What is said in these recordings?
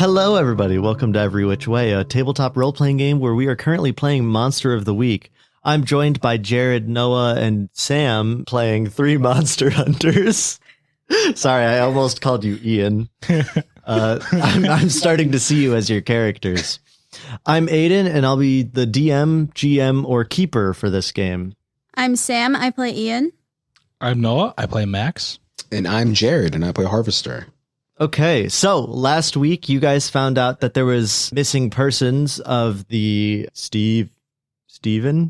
Hello, everybody. Welcome to Every Which Way, a tabletop role-playing game where we are currently playing Monster of the Week. I'm joined by Jared, Noah, and Sam playing 3 monster hunters. Sorry, I almost called you Ian. I'm starting to see you as your characters. I'm Aiden, and I'll be the DM, GM, or keeper for this game. I'm Sam. I play Ian. I'm Noah. I play Max. And I'm Jared, and I play Harvester. Okay, so last week you guys found out that there was missing persons of the Steve Miller,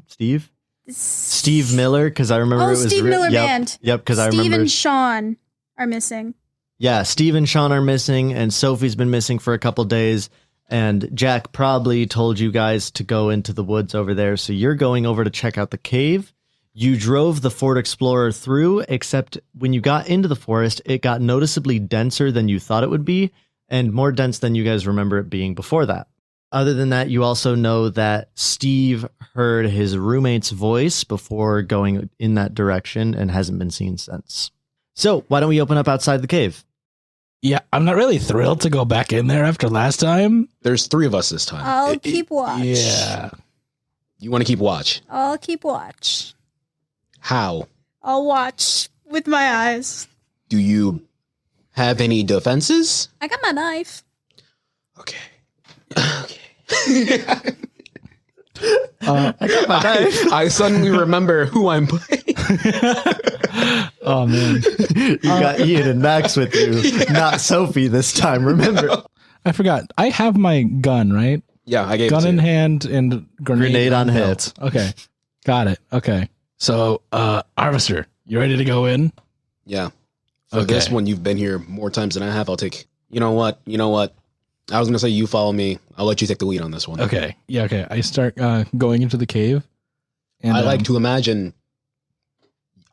because I remember it was Steve Miller Band. Yep, because I remember Steve and Sean are missing. Yeah, Steve and Sean are missing, and Sophie's been missing for a couple days. And Jack probably told you guys to go into the woods over there, so you're going over to check out the cave. You drove the Ford Explorer through, except when you got into the forest, it got noticeably denser than you thought it would be, and more dense than you guys remember it being before that. Other than that, you also know that Steve heard his roommate's voice before going in that direction and hasn't been seen since. So why don't we open up outside the cave? Yeah, I'm not really thrilled to go back in there after last time. There's 3 of us this time. I'll keep watch. Yeah. You want to keep watch? I'll keep watch. How? I'll watch with my eyes. Do you have any defenses? I got my knife. Okay. I got my knife. I suddenly remember who I'm playing. Oh, man. You got Ian and Max with you, not Sophie this time, remember? I forgot. I have my gun, right? Yeah, I gave gun it to in you. hand and grenade on hilt. belt. Okay. Got it. Okay. So, Harvester, you ready to go in? Yeah. For Okay. this one, you've been here more times than I have. I'll take... You know what? I was going to say you follow me. I'll let you take the lead on this one. Okay. Yeah, okay. I start going into the cave. And I like to imagine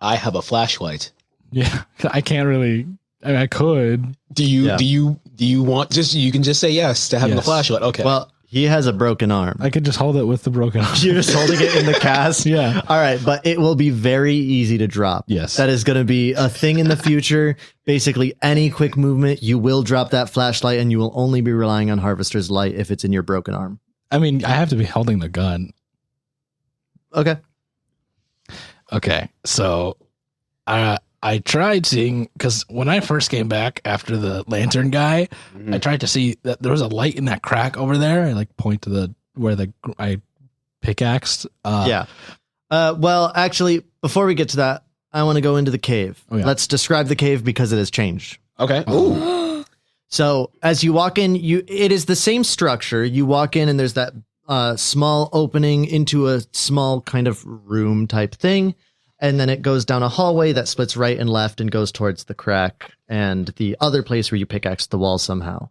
I have a flashlight. Yeah, I can't really... I mean, I could. Do you want... You can just say yes to having a Yes. flashlight. Okay. Well, he has a broken arm. I could just hold it with the broken arm. You're just holding it in the cast? Yeah. All right, but it will be very easy to drop. Yes. That is going to be a thing in the future. Basically, any quick movement, you will drop that flashlight, and you will only be relying on Harvester's light if it's in your broken arm. I mean, I have to be holding the gun. Okay. Okay, so I tried seeing, because when I first came back after the lantern guy, I tried to see that there was a light in that crack over there. I like point to where I pickaxed. Yeah. Well, actually, before we get to that, I want to go into the cave. Oh, yeah. Let's describe the cave because it has changed. Okay. Ooh. So as you walk in, it is the same structure. You walk in and there's that small opening into a small kind of room type thing. And then it goes down a hallway that splits right and left and goes towards the crack and the other place where you pickaxe the wall somehow.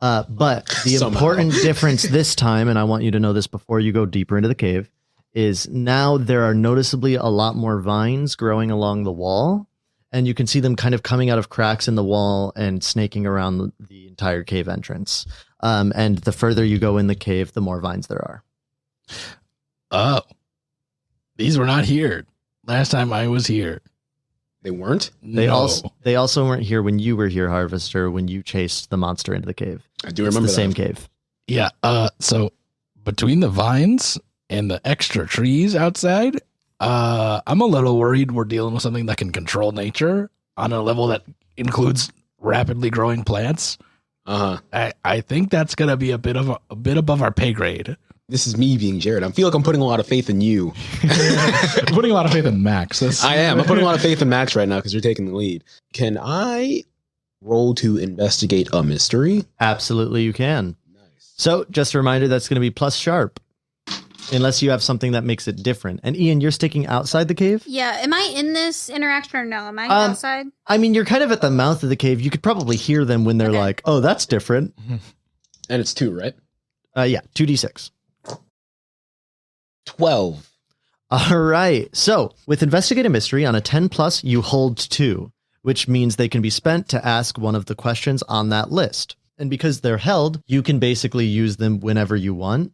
But the important difference this time, and I want you to know this before you go deeper into the cave, is now there are noticeably a lot more vines growing along the wall. And you can see them kind of coming out of cracks in the wall and snaking around the entire cave entrance. And the further you go in the cave, the more vines there are. Oh, these were not here last time I was here. They weren't? They No. also weren't here when you were here, Harvester, when you chased the monster into the cave. I do It's remember the same that. cave. Yeah. So between the vines and the extra trees outside, I'm a little worried we're dealing with something that can control nature on a level that includes rapidly growing plants. I think that's gonna be a bit above our pay grade. This is me being Jared. I feel like I'm putting a lot of faith in you. I'm putting a lot of faith in Max. I am. I'm putting a lot of faith in Max right now because you're taking the lead. Can I roll to investigate a mystery? Absolutely, you can. Nice. So just a reminder, that's going to be plus sharp. Unless you have something that makes it different. And Ian, you're sticking outside the cave? Yeah. Am I in this interaction or no? Am I outside? I mean, you're kind of at the mouth of the cave. You could probably hear them when they're like, oh, that's different. And it's 2, right? Yeah, 2d6. 12. All right. So with Investigate a Mystery on a 10 plus, you hold 2, which means they can be spent to ask one of the questions on that list. And because they're held, you can basically use them whenever you want,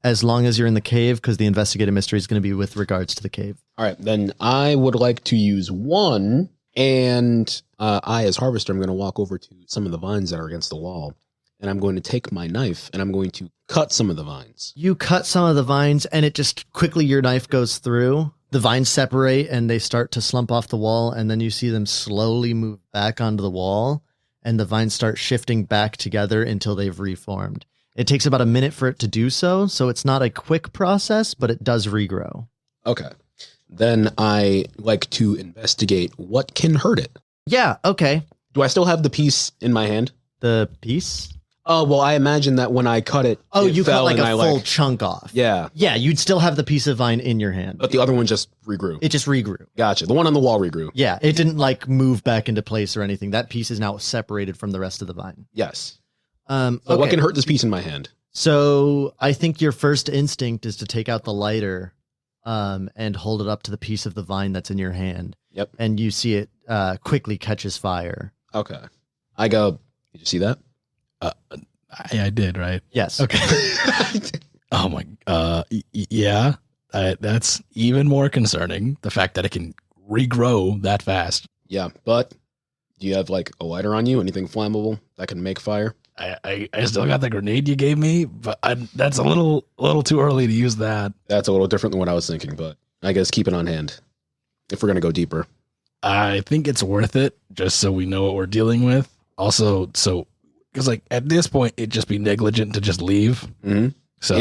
as long as you're in the cave, because the Investigate a Mystery is going to be with regards to the cave. All right. Then I would like to use 1, and I, as Harvester, I'm going to walk over to some of the vines that are against the wall. and I'm going to take my knife and I'm going to cut some of the vines. You cut some of the vines, and it just quickly, your knife goes through. The vines separate, and they start to slump off the wall, and then you see them slowly move back onto the wall, and the vines start shifting back together until they've reformed. It takes about a minute for it to do so, so it's not a quick process, but it does regrow. Okay. Then I like to investigate what can hurt it. Yeah, okay. Do I still have the piece in my hand? The piece? Oh, well, I imagine that when I cut it, Oh, it you cut fell like and a I, full chunk off. Yeah, Yeah, you'd still have the piece of vine in your hand. but the other one just regrew. It just regrew. Gotcha. The one on the wall regrew. Yeah, it didn't like move back into place or anything. That piece is now separated from the rest of the vine. Yes. So So what can hurt this piece in my hand? So I think your first instinct is to take out the lighter and hold it up to the piece of the vine that's in your hand. Yep. And you see it quickly catches fire. Okay. I go, did you see that? I did, right? Yes. Okay. Oh my. Yeah. That's even more concerning. The fact that it can regrow that fast. Yeah, but do you have like a lighter on you? Anything flammable that can make fire? I still got the grenade you gave me, but that's a little too early to use that. That's a little different than what I was thinking, but I guess keep it on hand if we're going to go deeper. I think it's worth it just so we know what we're dealing with. Also, because like at this point, it'd just be negligent to just leave. Mm-hmm. So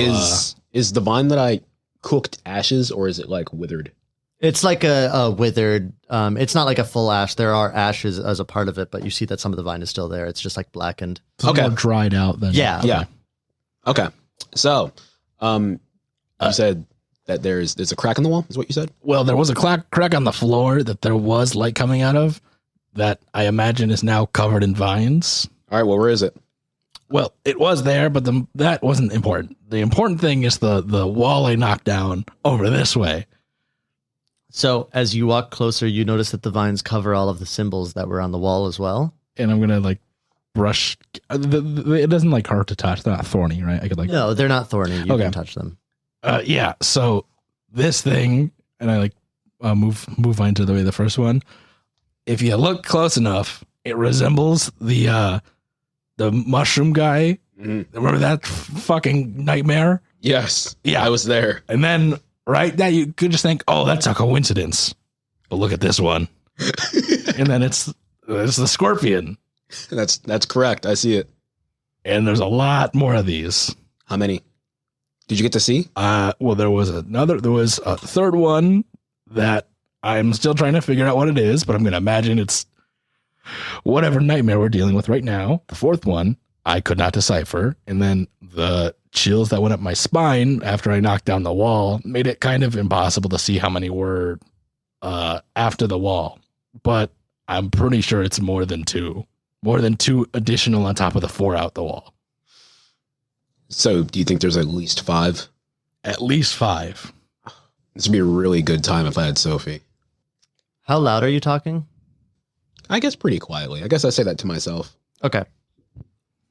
is the vine that I cooked ashes or is it like withered? It's like a withered. It's not like a full ash. There are ashes as a part of it, but you see that some of the vine is still there. It's just like blackened. it's okay. more dried out than Yeah. okay. Yeah. Okay. So, you said that there's a crack in the wall, is what you said? Well, there was a crack on the floor that there was light coming out of that I imagine is now covered in vines. All right, well, where is it? Well, it was there, but that wasn't important. The important thing is the wall I knocked down over this way. So as you walk closer, you notice that the vines cover all of the symbols that were on the wall as well. And I'm gonna like brush. It doesn't like hurt to touch. They're not thorny, right? I could like. No, they're not thorny. You Okay. can touch them. Yeah. So this thing, and I like move vine to the way the first one. If you look close enough, it resembles the mushroom guy. Mhm. Remember that fucking nightmare? Yes. Yeah. I was there. And then right that you could just think, oh, that's a coincidence. But look at this one. And then it's the scorpion. That's correct. I see it. And there's a lot more of these. How many? Did you get to see? Well, there was a third one that I'm still trying to figure out what it is, but I'm going to imagine it's whatever nightmare we're dealing with right now. The fourth one, I could not decipher. And then the chills that went up my spine after I knocked down the wall made it kind of impossible to see how many were after the wall. But I'm pretty sure it's more than two additional on top of the 4 out the wall. So do you think there's at least 5? At least 5. This would be a really good time if I had Sophie. How loud are you talking? I guess pretty quietly. I guess I say that to myself. Okay.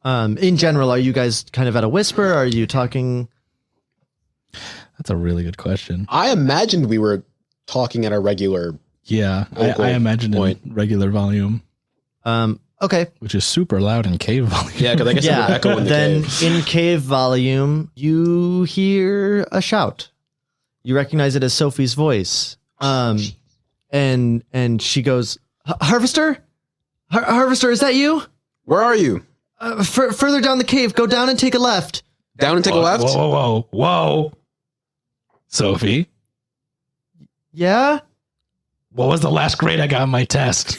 In general, are you guys kind of at a whisper? Are you talking? That's a really good question. I imagined we were talking at our regular. Yeah, Vocal I imagined point. in regular volume, Okay. which is super loud in cave volume. Yeah, because I guess it would echo in the Then cave. in cave volume, you hear a shout. You recognize it as Sophie's voice. And she goes, Harvester? Harvester, is that you? Where are you? Further down the cave, go down and take a left. Down and take a left? Whoa. Sophie, Yeah? what was the last grade I got on my test?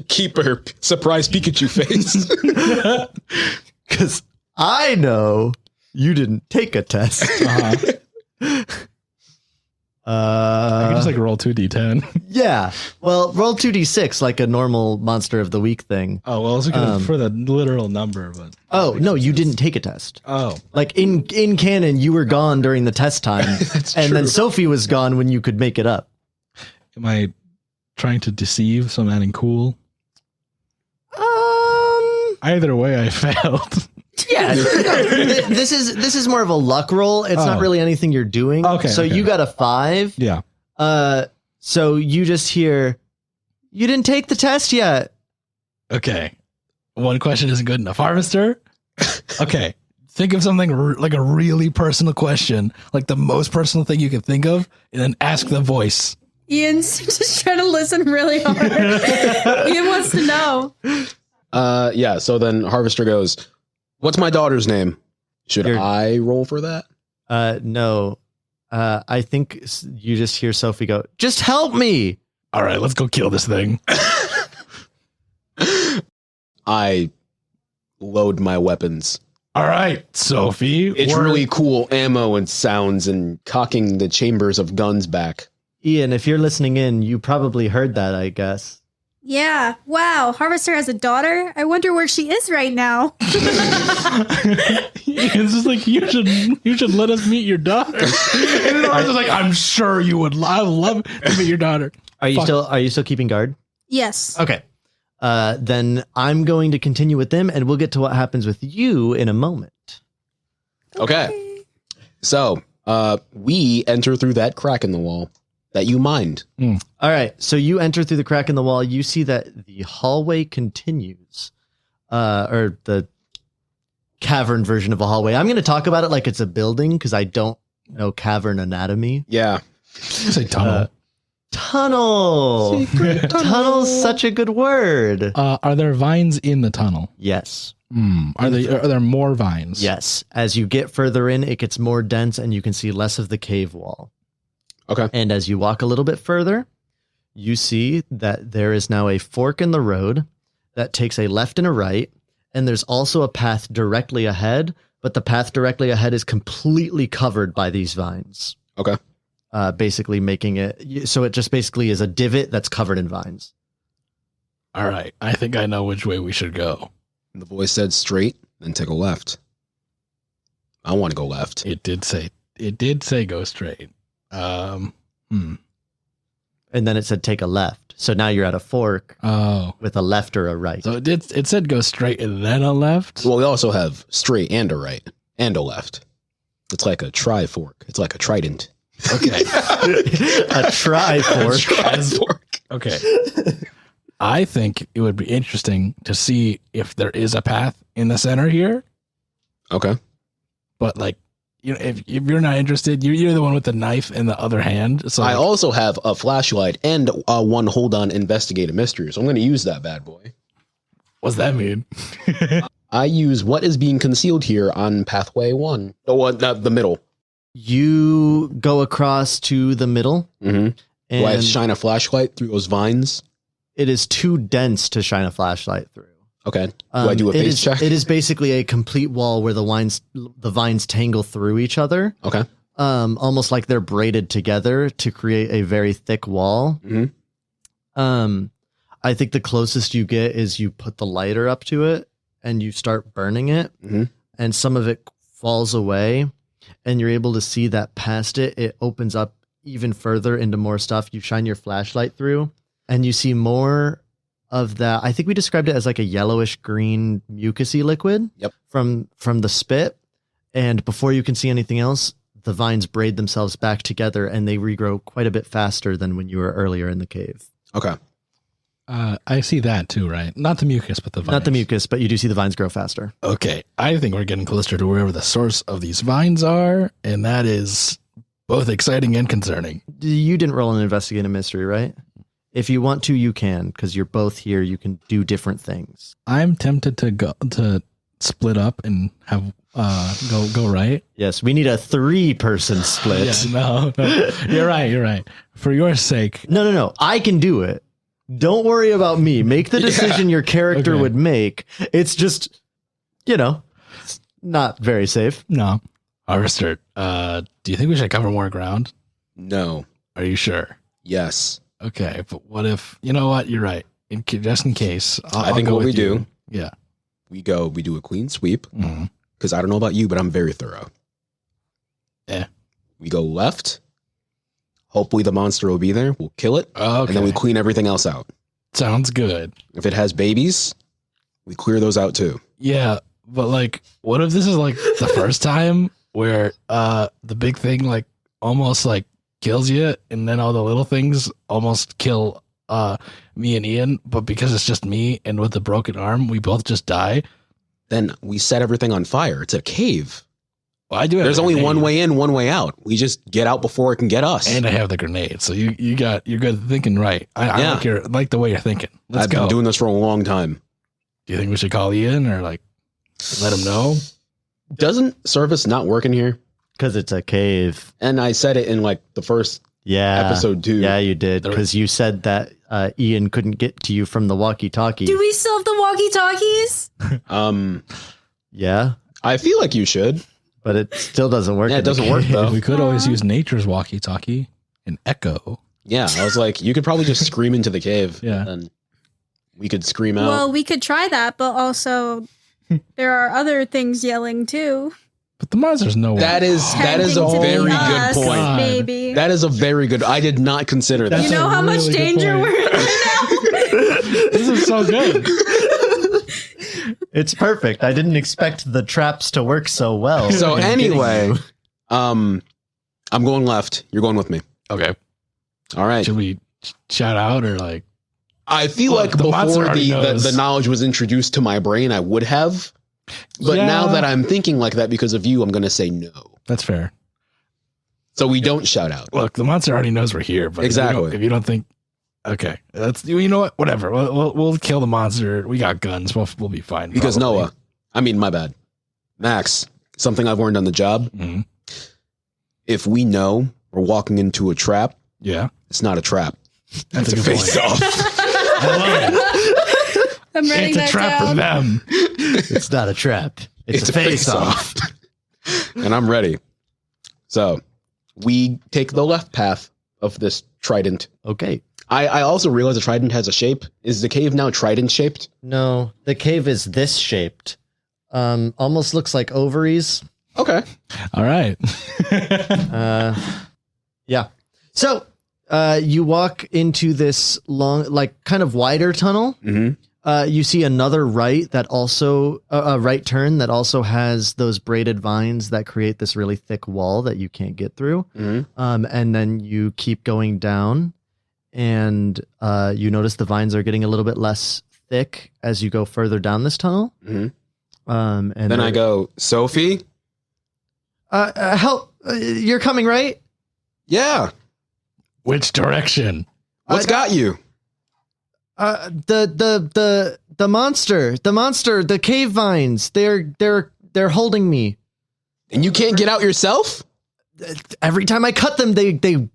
Keep her surprise Pikachu face. Because I know you didn't take a test. I can just like roll 2d10. Yeah. Well, roll 2d6 like a normal monster of the week thing. Oh, well, I was looking for the literal number, but Oh, no, you didn't take a test. oh, Like in canon, you were gone during the test time. And then true. Sophie was gone when you could make it up. am I trying to deceive? So I'm adding cool. Either way, I failed. Yeah. No, this is more of a luck roll. It's not Oh. really anything you're doing. Okay, So okay. you got a 5. Yeah. So you just hear, You didn't take the test yet. Okay. One question isn't good enough. Harvester? Okay. Think of something like a really personal question, like the most personal thing you can think of, and then ask the voice. Ian's just trying to listen really hard. Ian wants to know. Yeah, so then Harvester goes, what's my daughter's name? Should I roll for that? No. I think you just hear Sophie go, just help me. All right, let's go kill this thing. I load my weapons. All right, Sophie. It's really cool ammo and sounds and cocking the chambers of guns back. Ian, if you're listening in, you probably heard that, I guess. Yeah. Wow. Harvester has a daughter. I wonder where she is right now. It's just like, you should let us meet your daughter. And then I was just like, I'm sure you would. I would love to meet your daughter. Are you still keeping guard? Yes. Okay. Then I'm going to continue with them, and we'll get to what happens with you in a moment. Okay. So, we enter through that crack in the wall that you mined. All right. So you enter through the crack in the wall. You see that the hallway continues, or the cavern version of a hallway. I'm going to talk about it like it's a building because I don't know cavern anatomy. Yeah. Say tunnel. Tunnel. Tunnel's such a good word. Are there vines in the tunnel? Yes. Are there more vines? Yes. As you get further in, it gets more dense and you can see less of the cave wall. Okay. And as you walk a little bit further, you see that there is now a fork in the road that takes a left and a right. And there's also a path directly ahead, but the path directly ahead is completely covered by these vines. Okay. Basically making it so it just basically is a divot that's covered in vines. All right. I think I know which way we should go. The voice said straight, then take a left. I want to go left. It did say go straight. And then it said take a left. So now you're at a fork with a left or a right. So it said go straight and then a left. Well, we also have straight and a right and a left. It's like a tri-fork. It's like a trident. Okay. A tri-fork. Tri-fork. Okay. I think it would be interesting to see if there is a path in the center here. Okay. But like, if you're not interested, you're the one with the knife in the other hand. So I also have a flashlight and one hold on investigate a mystery. So I'm going to use that bad boy. What's that mean? I use what is being concealed here on pathway 1. The middle. You go across to the middle. Mm-hmm. And do I shine a flashlight through those vines? It is too dense to shine a flashlight through. Okay. Do I do a face check? It is basically a complete wall where the vines tangle through each other. Okay. Almost like they're braided together to create a very thick wall. Mm-hmm. I think the closest you get is you put the lighter up to it and you start burning it, and some of it falls away, and you're able to see that past it, it opens up even further into more stuff. You shine your flashlight through, and you see more of that. I think we described it as like a yellowish green mucusy liquid. Yep. From the spit. And before you can see anything else, the vines braid themselves back together and they regrow quite a bit faster than when you were earlier in the cave. Okay. I see that too, right? Not the mucus, but the vines. Not the mucus, but you do see the vines grow faster. Okay. I think we're getting closer to wherever the source of these vines are. And that is both exciting and concerning. You didn't roll an investigate a mystery, right? If you want to, you can, because you're both here. You can do different things. I'm tempted to split up and have go right. Yes, we need a 3-person split. Yeah, no. You're right. For your sake. No. I can do it. Don't worry about me. Make the decision your character would make. It's just, not very safe. No. Harvester, do you think we should cover more ground? No. Are you sure? Yes. Okay, but what if, you know what? You're right. Just in case. I think what we do. Yeah. We do a clean sweep. Mm-hmm. Because I don't know about you, but I'm very thorough. Yeah. We go left. Hopefully the monster will be there. We'll kill it. Okay. And then we clean everything else out. Sounds good. If it has babies, we clear those out too. Yeah, but like, what if this is like the first time where the big thing like almost like kills you, and then all the little things almost kill me and Ian, but because it's just me and with the broken arm, we both just die. Then we set everything on fire. It's a cave. Well, I do. There's only one way in, one way out. We just get out before it can get us. And I have the grenade, so you're good thinking right. I like the way you're thinking. Let's go. I've been doing this for a long time. Do you think we should call Ian or like let him know? Doesn't service not work in here? Because it's a cave. And I said it in like the first episode 2. Yeah, you did. Because you said that Ian couldn't get to you from the walkie-talkie. Do we still have the walkie-talkies? Yeah. I feel like you should. But it still doesn't work. Yeah, it doesn't work though. We could always use nature's walkie-talkie and echo. Yeah, I was like, you could probably just scream into the cave. Yeah. And we could scream out. Well, we could try that, but also there are other things yelling too. But the monsters know that is a very good point. God. Maybe. That is a very good. I did not consider that. You know how much danger we're in right now? This is so good. It's perfect. I didn't expect the traps to work so well. So anyway, I'm going left. You're going with me. Okay. All right. Should we shout out or like? I feel like the before monster already knows. the knowledge was introduced to my brain, I would have. But now that I'm thinking like that because of you, I'm going to say no. That's fair. So we don't shout out. Look, the monster already knows we're here. But exactly. If you don't think, okay, that's you know what? Whatever. We'll kill the monster. We got guns. We'll be fine. Because probably. my bad. Max, something I've learned on the job. Mm-hmm. If we know we're walking into a trap, it's not a trap. That's it's a face off. I love it. I'm writing It's a that trap down. for them. It's not a trap. It's a face off. And I'm ready. So we take the left path of this trident. Okay. I also realize the trident has a shape. Is the cave now trident shaped? No, the cave is this shaped. Almost looks like ovaries. Okay. All right. Yeah. So you walk into this long, like kind of wider tunnel. Mm-hmm. You see another right that also a right turn that also has those braided vines that create this really thick wall that you can't get through. Mm-hmm. And then you keep going down, and you notice the vines are getting a little bit less thick as you go further down this tunnel. Mm-hmm. And then I go, Sophie? help! You're coming, right? Yeah. Which direction? What's got you? The monster, the cave vines. They're holding me. And you can't get out yourself? Every time I cut them, they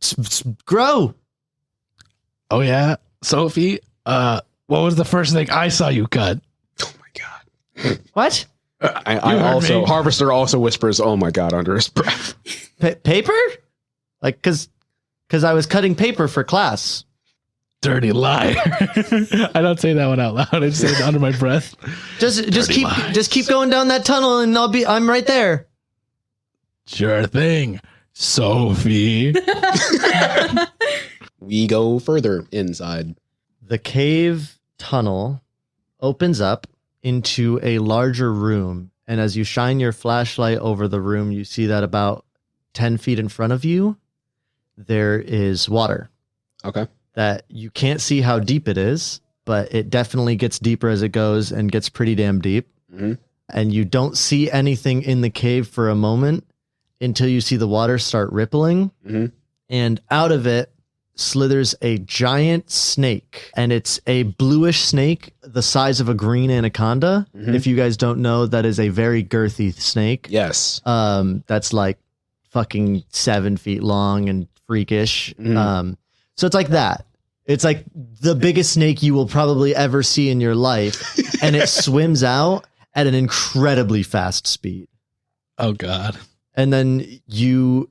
grow. Oh yeah, Sophie. What was the first thing I saw you cut? Oh my God. What? I also, Harvester also whispers, oh my God, under his breath. Paper? Like, cause I was cutting paper for class. Dirty liar. I don't say that one out loud. I just say it under my breath. Just keep going down that tunnel and I'm right there. Sure thing, Sophie. We go further inside. The cave tunnel opens up into a larger room, and as you shine your flashlight over the room, you see that about 10 feet in front of you, there is water. Okay. That you can't see how deep it is, but it definitely gets deeper as it goes and gets pretty damn deep. Mm-hmm. And you don't see anything in the cave for a moment until you see the water start rippling. Mm-hmm. And out of it slithers a giant snake. And it's a bluish snake the size of a green anaconda. Mm-hmm. If you guys don't know, that is a very girthy snake. Yes. That's like fucking 7 feet long and freakish. Mm-hmm. So it's like that. It's like the biggest snake you will probably ever see in your life. And it swims out at an incredibly fast speed. Oh God. And then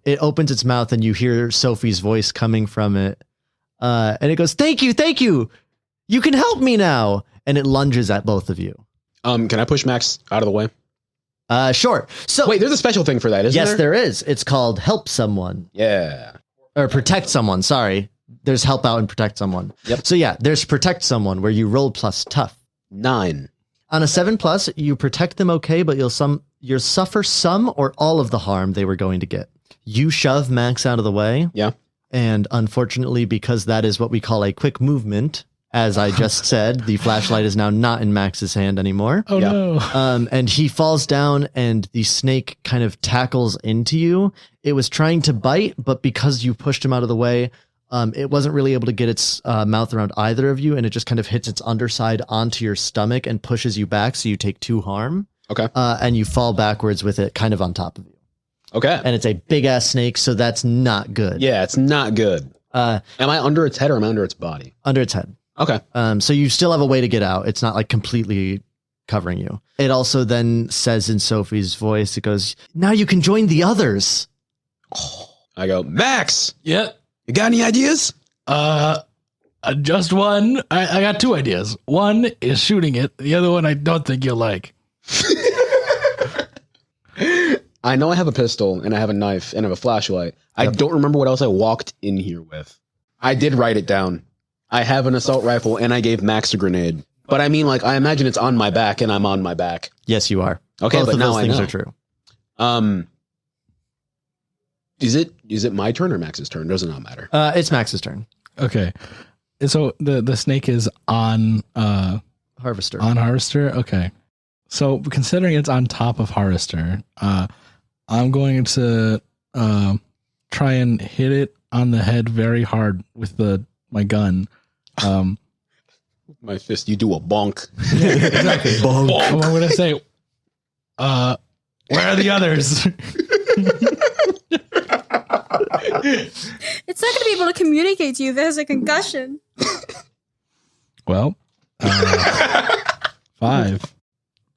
it opens its mouth and you hear Sophie's voice coming from it. And it goes, thank you. You can help me now. And it lunges at both of you. Can I push Max out of the way? Sure. So wait, there's a special thing for that, isn't there? Yes, there is. It's called help someone. Yeah. Or protect someone. Sorry. There's help out and protect someone. Yep. So yeah, there's protect someone where you roll plus tough. 9. On a 7+, you protect them okay, but you'll suffer some or all of the harm they were going to get. You shove Max out of the way. Yeah. And unfortunately, because that is what we call a quick movement, as I just said, the flashlight is now not in Max's hand anymore. Oh no. And he falls down and the snake kind of tackles into you. It was trying to bite, but because you pushed him out of the way, it wasn't really able to get its mouth around either of you. And it just kind of hits its underside onto your stomach and pushes you back. So you take 2 harm. Okay. And you fall backwards with it kind of on top of you. Okay. And it's a big ass snake. So that's not good. Yeah, it's not good. Am I under its head or am I under its body? Under its head. Okay. So you still have a way to get out. It's not like completely covering you. It also then says in Sophie's voice, it goes, now you can join the others. I go, Max, Yeah. you got any ideas? Just one. I got 2 ideas. One is shooting it. The other one I don't think you'll like. I know I have a pistol and I have a knife and I have a flashlight. I don't remember what else I walked in here with. I did write it down. I have an assault rifle and I gave Max a grenade. But I mean, like, I imagine it's on my back and I'm on my back. Yes, you are. Okay, Both but of now those I things know. are true. Is it my turn or Max's turn? Does it not matter? It's Max's turn. Okay. So the snake is on Harvester. on Harvester. Okay. So considering it's on top of Harvester, I'm going to try and hit it on the head very hard with my gun. My fist, you do a bonk. Exactly. Bonk. I'm going to say, where are the others? It's not going to be able to communicate to you. There's a concussion. Well, 5.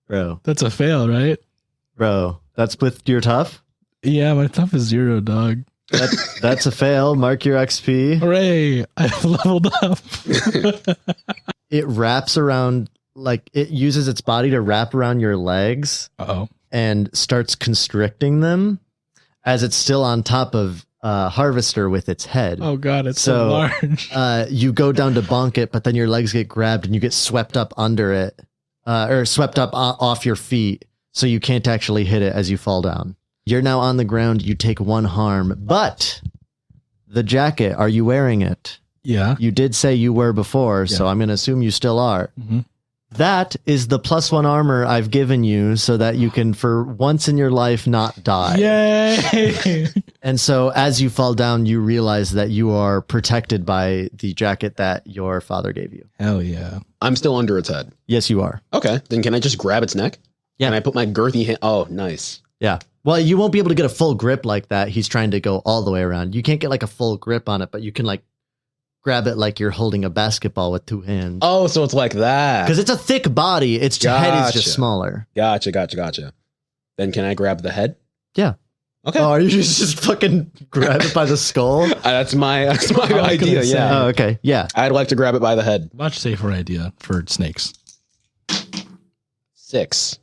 Bro, That's a fail, right? that's with your tough. Yeah, my tough is 0, dog. That's a fail. Mark your XP. Hooray! I've leveled up. It wraps around, like it uses its body to wrap around your legs Uh-oh. and starts constricting them as it's still on top of Harvester with its head. Oh god, it's so So, large. You go down to bonk it, but then your legs get grabbed and you get swept up under it, or swept up off your feet, so you can't actually hit it as you fall down. You're now on the ground. You take 1 harm, but the jacket, are you wearing it? Yeah. You did say you were before, so I'm going to assume you still are. Mm-hmm. That is the +1 armor I've given you so that you can, for once in your life, not die. Yay! And so as you fall down, you realize that you are protected by the jacket that your father gave you. Hell yeah. I'm still under its head. Yes, you are. Okay, then can I just grab its neck? Yeah. Can I put my girthy hand? Oh, nice. Yeah. Well, you won't be able to get a full grip like that. He's trying to go all the way around. You can't get like a full grip on it, but you can like grab it like you're holding a basketball with 2 hands. Oh, so it's like that. Because it's a thick body. Its head is just Gotcha. smaller. Gotcha. Then can I grab the head? Yeah. Okay. Oh, are you just fucking grab it by the skull? That's my was idea. gonna say. Yeah. Oh, okay. Yeah. I'd like to grab it by the head. Much safer idea for snakes. 6,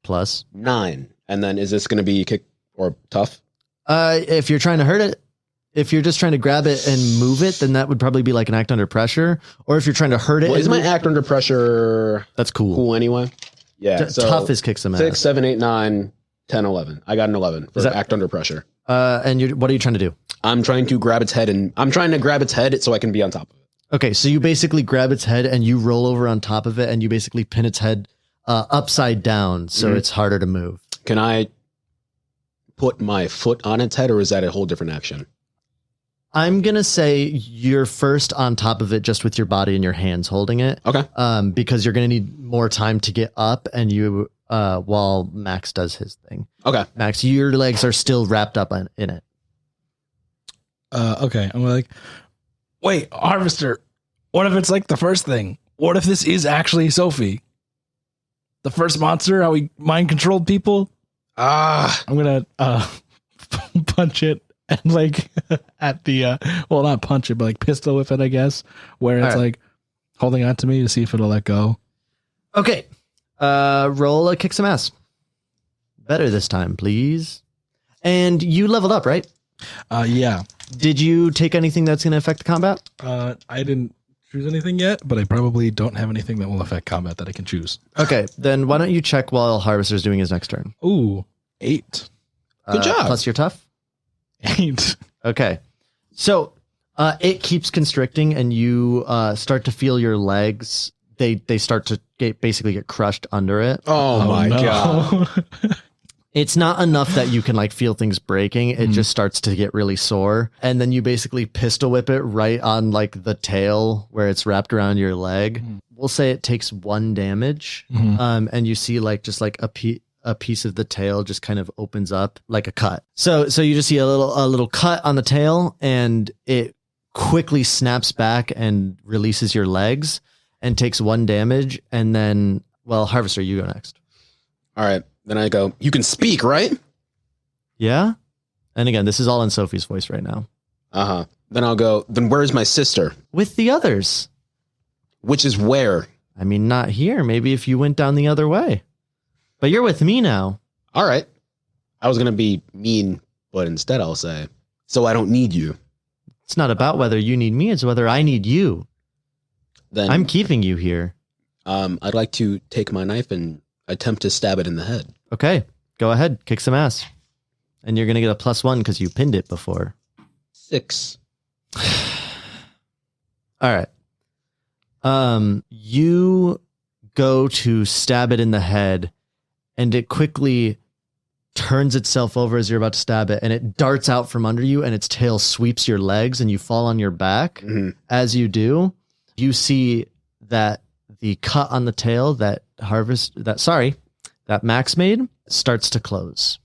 Plus. 9, and then is this going to be kick or tough? If you're trying to hurt it, if you're just trying to grab it and move it, then that would probably be like an act under pressure. Or if you're trying to hurt it, Well, is and my move- act under pressure that's cool. cool anyway? Yeah. So Tough is kick some 6, ass. 7, 8, 9, 10, 11. I got an 11 for Is that- act under pressure. And what are you trying to do? I'm trying to grab its head and I'm trying to grab its head so I can be on top of it. Okay, so you basically grab its head and you roll over on top of it and you basically pin its head upside down so Mhm. it's harder to move. Can I put my foot on its head or is that a whole different action? I'm going to say you're first on top of it just with your body and your hands holding it. Okay. Because you're going to need more time to get up and you while Max does his thing. Okay. Max, your legs are still wrapped up in it. Okay. I'm like, wait, Harvester, what if it's like the first thing? What if this is actually Sophie? The first monster, how we mind controlled people? Ah, I'm going to punch it and like at the, well, not punch it, but like pistol whip it, I guess, where it's All right. like holding on to me to see if it'll let go. Okay. Roll a kick some ass. Better this time, please. And you leveled up, right? Yeah. Did you take anything that's going to affect the combat? I didn't choose anything yet, but I probably don't have anything that will affect combat that I can choose. Okay, then why don't you check while Harvester's doing his next turn? Ooh, 8. Good job. Plus your tough? 8. Okay. So It keeps constricting, and you start to feel your legs. They start to basically get crushed under it. Oh my god. It's not enough that you can like feel things breaking. It just starts to get really sore. And then you basically pistol whip it right on like the tail where it's wrapped around your leg. We'll say it takes 1 damage. And you see like just like a piece of the tail just kind of opens up like a cut. So you just see a little cut on the tail, and it quickly snaps back and releases your legs and takes 1 damage. And then, well, Harvester, you go next. All right. Then I go, you can speak, right? Yeah. And again, this is all in Sophie's voice right now. Uh-huh. Then I'll go, then where's my sister? With the others. Which is where? I mean, not here. Maybe if you went down the other way. But you're with me now. All right. I was going to be mean, but instead I'll say, so I don't need you. It's not about whether you need me. It's whether I need you. Then I'm keeping you here. I'd like to take my knife and attempt to stab it in the head. Okay. Go ahead. Kick some ass. And you're going to get a +1 because you pinned it before. 6. All right. You go to stab it in the head, and it quickly turns itself over as you're about to stab it, and it darts out from under you, and its tail sweeps your legs, and you fall on your back. As you do, you see that the cut on the tail that Max made starts to close.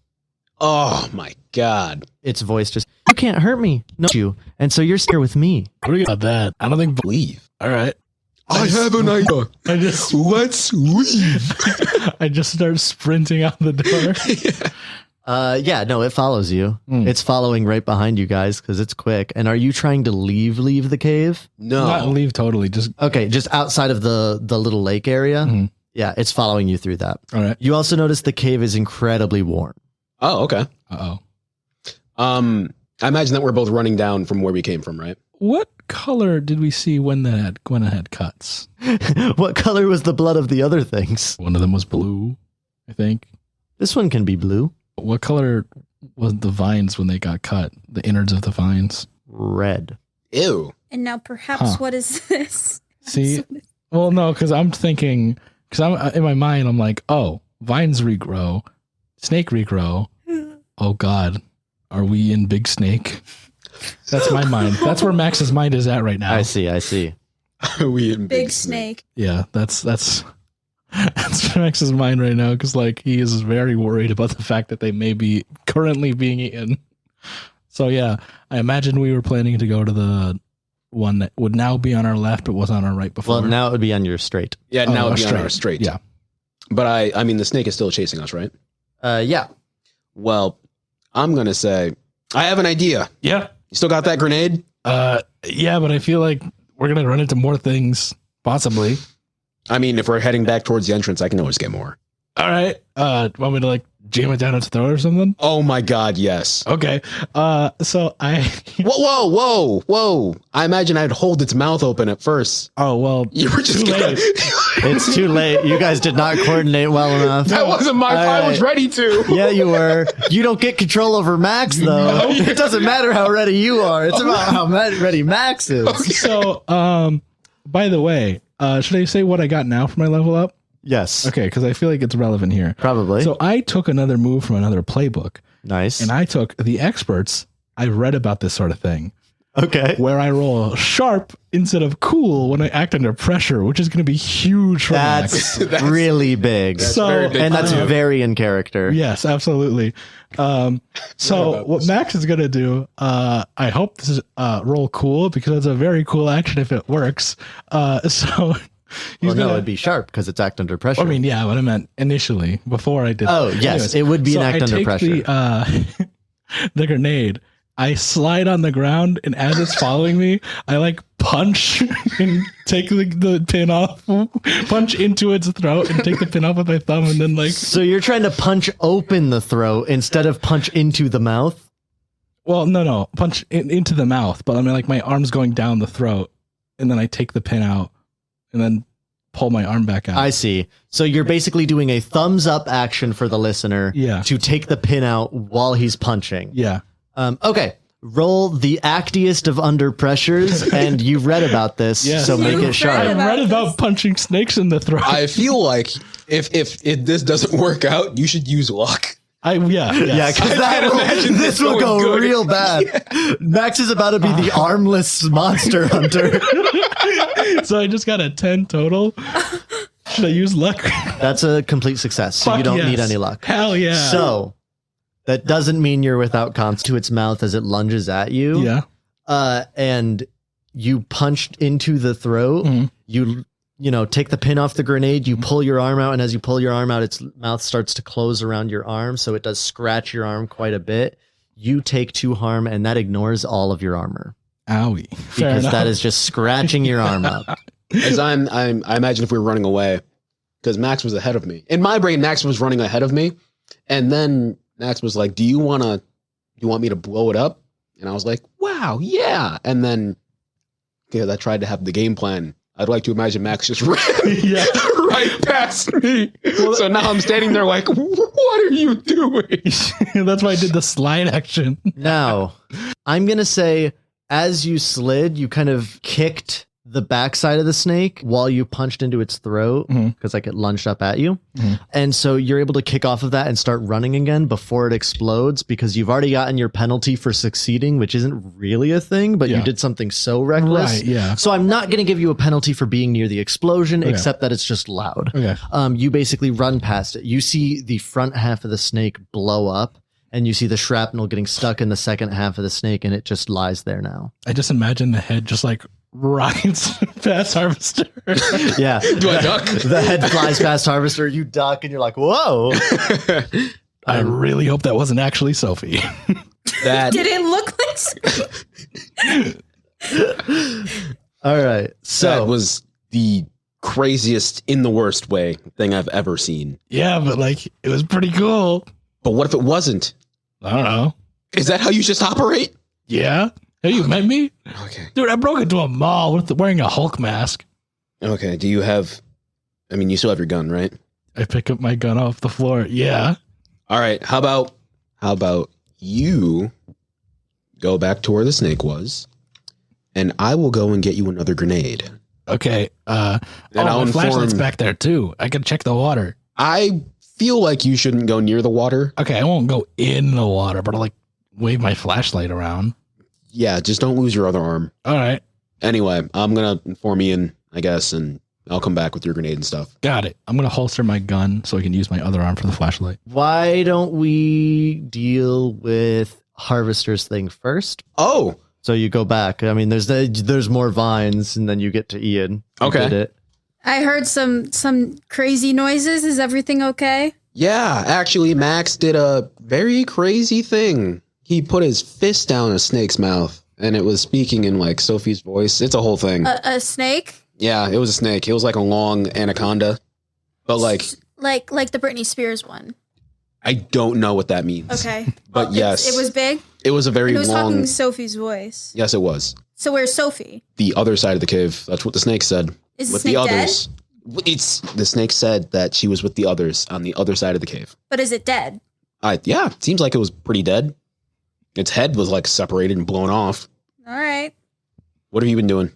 Oh my god. Its voice just, you can't hurt me. No, you. And so you're here with me. What do you got that? I don't think Leave. All right. I have an idea. Let's leave. I just start sprinting out the door. No, it follows you. It's following right behind you guys because it's quick. And are you trying to leave the cave? No. Not leave totally. Just Okay, just outside of the little lake area. Yeah, it's following you through that. all right. You also notice the cave is incredibly warm. Oh, okay. Uh-oh. I imagine that we're both running down from where we came from, right? What color did we see when it had cuts? What color was the blood of the other things? One of them was blue, I think. This one can be blue. What color was the vines when they got cut? The innards of the vines? Red. Ew. And now perhaps what is this? See, well, no, because I'm thinking, because I'm in my mind, I'm like, oh, vines regrow, snake regrow. Oh God, are we in Big Snake? That's my mind. That's where Max's mind is at right now. I see. Are we in Big snake. Yeah, that's Max's mind right now, because like he is very worried about the fact that they may be currently being eaten. So yeah, I imagine we were planning to go to the one that would now be on our left, but was on our right before. Well, now it would be on your straight. Yeah, now it'd be on our straight. Yeah. But I mean, the snake is still chasing us, right? Yeah. Well, I'm going to say, I have an idea. Yeah. You still got that grenade? Yeah, but I feel like we're going to run into more things, possibly. I mean, if we're heading back towards the entrance, I can always get more. All right. Want me to like jam it down its throat or something? Oh my God, yes. Okay. So I... Whoa. I imagine I'd hold its mouth open at first. Oh, well. You were just too gonna... late. It's too late. You guys did not coordinate well enough. That wasn't my I was ready to. Yeah, you were. You don't get control over Max, though. No. It doesn't matter how ready you are. It's about how ready Max is. Okay. So, by the way, should I say what I got now for my level up? Yes. Okay, because I feel like it's relevant here. Probably. So I took another move from another playbook. Nice. And I took the experts. I read about this sort of thing. Okay. Where I roll sharp instead of cool when I act under pressure, which is going to be huge for Max. That's really big. And that's very in character. Yes, absolutely. So what Max is going to do, I hope this is roll cool, because it's a very cool action if it works. It'd be sharp because it's act under pressure. I mean, yeah, what I meant initially before I did. Oh, yes, anyways, it would be an act I under take pressure. The grenade. I slide on the ground, and as it's following me, I like punch and take the pin off, punch into its throat, and take the pin off with my thumb, and then like. So you're trying to punch open the throat instead of punch into the mouth? Well, no, punch into the mouth, but I mean, like my arm's going down the throat, and then I take the pin out, and then pull my arm back out. I see. So you're basically doing a thumbs up action for the listener. Yeah. To take the pin out while he's punching. Yeah. Okay. Roll the actiest of under pressures, and you've read about this, Yes. so make it I sharp. read about punching snakes in the throat. I feel like if this doesn't work out, you should use luck. Yeah, Yes. because this will go going good. real bad. Max is about to be the armless monster hunter. So I just got a 10 total. Should I use luck? That's a complete success, so you Fuck don't yes. need any luck. Hell yeah. So that doesn't mean you're without cons to its mouth as it lunges at you. yeah. And you punched into the throat. Mhm. You know, take the pin off the grenade, you pull your arm out, and as you pull your arm out, its mouth starts to close around your arm, so it does scratch your arm quite a bit. You take 2 harm, and that ignores all of your armor. Owie. Fair Because enough. that is just scratching your arm up. As I imagine if we were running away, because Max was ahead of me. In my brain, Max was running ahead of me, and then Max was like, "Do you want me to blow it up?" And I was like, "Wow, yeah." And then, because I tried to have the game plan, I'd like to imagine Max just ran Yeah. right past me. So now I'm standing there like, "What are you doing?" That's why I did the slide action. Now, I'm going to say, as you slid, you kind of kicked the backside of the snake while you punched into its throat, Mhm. because like it lunged up at you. Mhm. And so you're able to kick off of that and start running again before it explodes, because you've already gotten your penalty for succeeding, which isn't really a thing, but Yeah. you did something so reckless. Right, yeah. So I'm not going to give you a penalty for being near the explosion, Okay. except that it's just loud. Okay. You basically run past it. You see the front half of the snake blow up, and you see the shrapnel getting stuck in the second half of the snake, and it just lies there now. I just imagine the head just like rides past Harvester. Yeah. Do I duck? The head flies past Harvester, you duck, and you're like, whoa. I really hope that wasn't actually Sophie. That Did it look like? All right. that So was the craziest, in the worst way, thing I've ever seen. Yeah, but like it was pretty cool. But what if it wasn't? I don't know. Is that how you just operate? Yeah. Have you met me? Okay. Dude, I broke into a mall wearing a Hulk mask. Okay. Do you have? I mean, you still have your gun, right? I pick up my gun off the floor. Yeah. All right. How about you go back to where the snake was, and I will go and get you another grenade. Okay. And my I'll flashlight's inform. back there too. I can check the water. I feel like you shouldn't go near the water. Okay, I won't go in the water, but I'll like wave my flashlight around. Yeah, just don't lose your other arm. All right. Anyway, I'm gonna inform Ian, I guess, and I'll come back with your grenade and stuff. Got it. I'm going to holster my gun so I can use my other arm for the flashlight. why don't we deal with Harvester's thing first? Oh, So you go back. I mean, there's more vines, and then you get to Ian. You Okay. did it. I heard some crazy noises. Is everything okay? yeah. Actually, Max did a very crazy thing. He put his fist down a snake's mouth, and it was speaking in like Sophie's voice. It's a whole thing. A snake? Yeah, it was a snake. It was like a long anaconda, but like Like the Britney Spears one. I don't know what that means. Okay. But Well, yes, It was big. it was a very And it was long. talking Sophie's voice. Yes, it was So where's Sophie? the other side of the cave. That's what the snake said. Is the With snake the dead? others, it's the snake said that she was with the others on the other side of the cave. But is it dead? Yeah, it seems like it was pretty dead. Its head was like separated and blown off. All right. What have you been doing?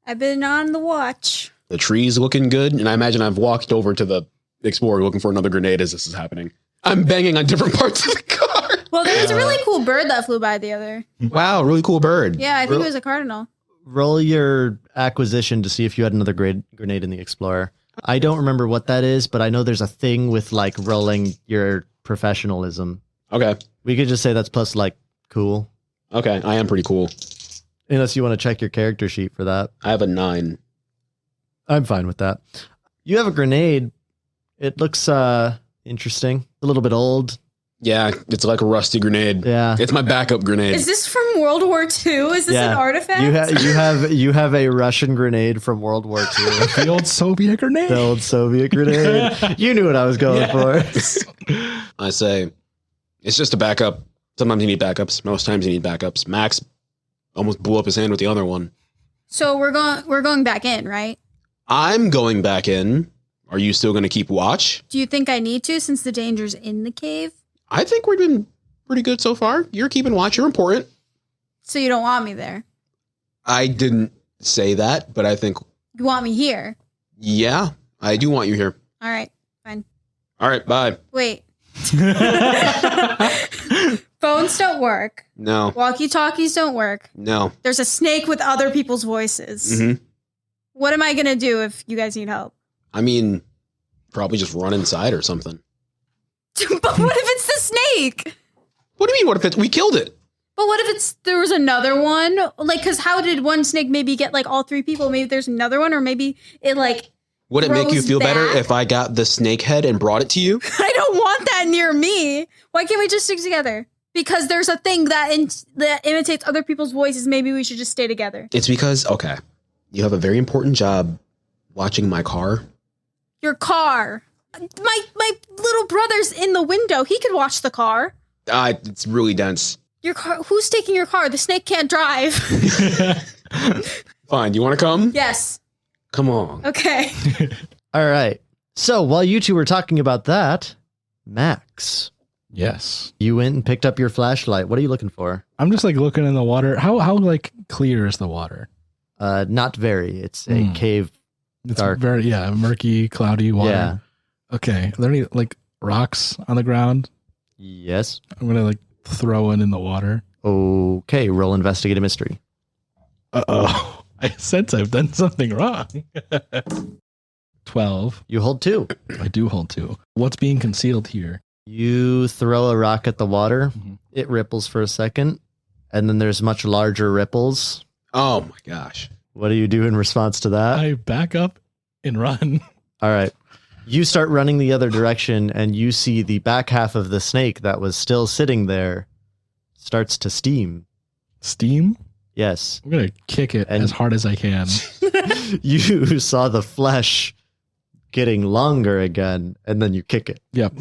I've been on the watch. The tree's looking good, and I imagine I've walked over to the Explorer looking for another grenade as this is happening. I'm banging on different parts of the car. Well, there was a really cool bird that flew by the other. Wow, really cool bird. Yeah, I think it was a cardinal. Roll your acquisition to see if you had another grenade in the Explorer. I don't remember what that is, but I know there's a thing with like rolling your professionalism. Okay, We could just say that's plus like cool, okay, I am pretty cool. unless you want to check your character sheet for that. I have a 9. I'm fine with that. You have a grenade. It looks interesting. A little bit old. Yeah, it's like a rusty grenade. Yeah. It's my backup grenade. Is this from World War II? Is this Yeah. an artifact? You have a Russian grenade from World War II. The old Soviet grenade. The old Soviet grenade. You knew what I was going for. I say, it's just a backup. Sometimes you need backups. Most times you need backups. Max almost blew up his hand with the other one. So we're going back in, right? I'm going back in. Are you still going to keep watch? Do you think I need to since the danger's in the cave? I think we've been pretty good so far. You're keeping watch. You're important. So you don't want me there. I didn't say that, but I think, You want me here. yeah, I do want you here. All right, fine. All right, bye. Wait. Phones don't work. No, Walkie-talkies don't work. no. There's a snake with other people's voices. hmm What am I going to do if you guys need help? I mean, probably just run inside or something. But what if it's the snake? What do you mean? What if we killed it? But what if there was another one? Like, because how did one snake maybe get like all three people? Maybe there's another one, or maybe it like Would it make you throws feel better back? if I got the snake head and brought it to you? I don't want that near me. Why can't we just stick together? Because there's a thing that imitates other people's voices. Maybe we should just stay together. It's because, okay, you have a very important job watching my car. Your car. My little brother's in the window. He could watch the car. It's really dense. Your car. Who's taking your car? The snake can't drive. Fine, you want to come? Yes. Come on. Okay. All right. So while you two were talking about that, Max, Yes. you went and picked up your flashlight. What are you looking for? I'm just like looking in the water. How like clear is the water? Not very. It's a cave. It's Dark. very murky, cloudy water. Yeah. Okay. Are there any like rocks on the ground? Yes. I'm gonna like throw one in the water. Okay. Roll investigate a mystery. Uh-oh. I sense I've done something wrong. 12. You hold 2. I do hold 2. What's being concealed here? You throw a rock at the water. Mhm. It ripples for a second, and then there's much larger ripples. Oh my gosh. What do you do in response to that? I back up and run. All right. You start running the other direction, and you see the back half of the snake that was still sitting there starts to steam. Steam? Yes. I'm gonna kick it And- as hard as I can. You saw the flesh getting longer again, and then you kick it. Yep.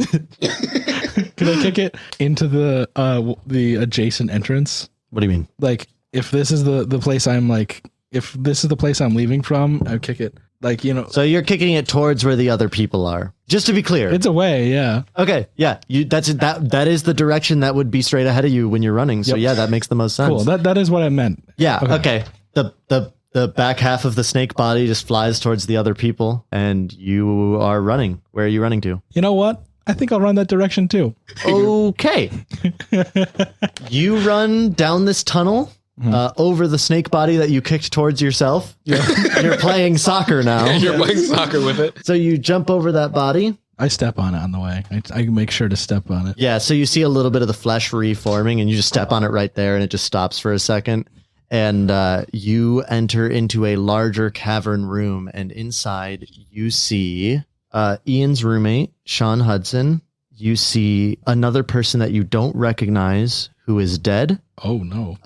Can I kick it into the adjacent entrance? What do you mean? Like if this is the place I'm like, if this is the place I'm leaving from, I kick it like, you know, So you're kicking it towards where the other people are. Just to be clear. it's away. Yeah. Okay, yeah. That is the direction that would be straight ahead of you when you're running. So Yep. yeah, that makes the most sense. Cool. That is what I meant. Yeah. Okay. Okay. The back half of the snake body just flies towards the other people, and you are running. Where are you running to? You know what? I think I'll run that direction too. Okay. You run down this tunnel over the snake body that you kicked towards yourself. You're playing soccer now. You're playing soccer with it. So you jump over that body. I step on it on the way. I make sure to step on it. Yeah. So you see a little bit of the flesh reforming, and you just step on it right there, and it just stops for a second. And you enter into a larger cavern room, and inside you see Ian's roommate, Sean Hudson. You see another person that you don't recognize who is dead. Oh no.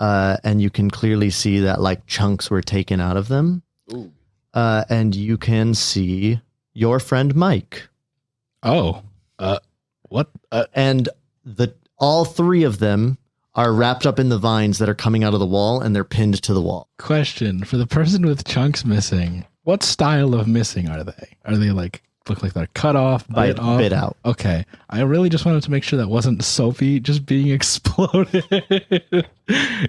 And you can clearly see that like chunks were taken out of them. Ooh. And you can see your friend Mike. Oh. What? And all 3 of them are wrapped up in the vines that are coming out of the wall, and they're pinned to the wall. Question for the person with chunks missing. What style of missing are they? Are they like look like they're cut off, bit off? Bit out. Okay. I really just wanted to make sure that wasn't Sophie just being exploded.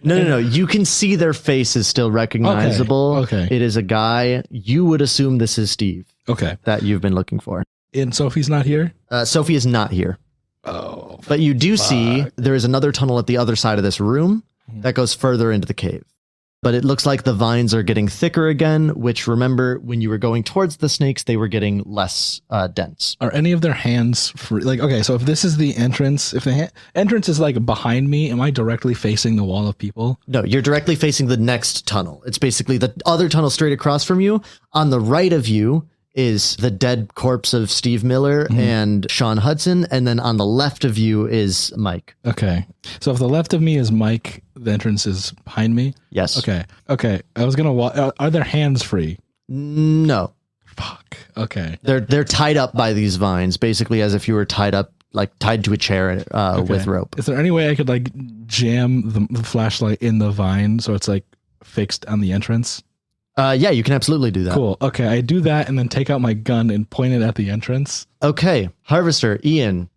No. You can see their face is still recognizable. Okay. It is a guy. You would assume this is Steve Okay. that you've been looking for. And Sophie's not here? Sophie is not here. Oh. But you do see there is another tunnel at the other side of this room that goes further into the cave. But it looks like the vines are getting thicker again, which remember when you were going towards the snakes, they were getting less dense. Are any of their hands free? Like, okay, so if this is the entrance, if the entrance is like behind me, am I directly facing the wall of people? No, you're directly facing the next tunnel. It's basically the other tunnel straight across from you. On the right of you is the dead corpse of Steve Miller and Sean Hudson. And then on the left of you is Mike. Okay. So if the left of me is Mike, the entrance is behind me? Yes. Okay. Okay. I was going to walk. Are their hands free? No. Fuck. Okay. They're tied up by these vines, basically as if you were tied up, like tied to a chair with rope. Is there any way I could like jam the flashlight in the vine so it's like fixed on the entrance? Yeah, you can absolutely do that. Cool. Okay. I do that and then take out my gun and point it at the entrance. Okay. Harvester, Ian,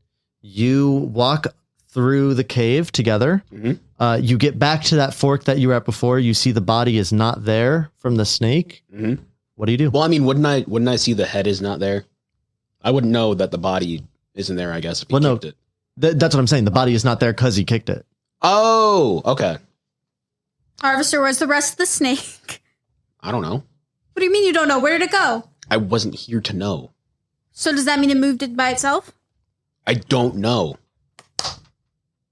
you walk through the cave together. Mhm. You get back to that fork that you were at before. You see the body is not there from the snake. Mhm. What do you do? Well, I mean, wouldn't I see the head is not there? I wouldn't know that the body isn't there, I guess, if he Well, no. kicked it. That's what I'm saying. The body is not there because he kicked it. Oh, okay. Harvester, where's the rest of the snake? I don't know. What do you mean you don't know? Where did it go? I wasn't here to know. So does that mean it moved it by itself? I don't know.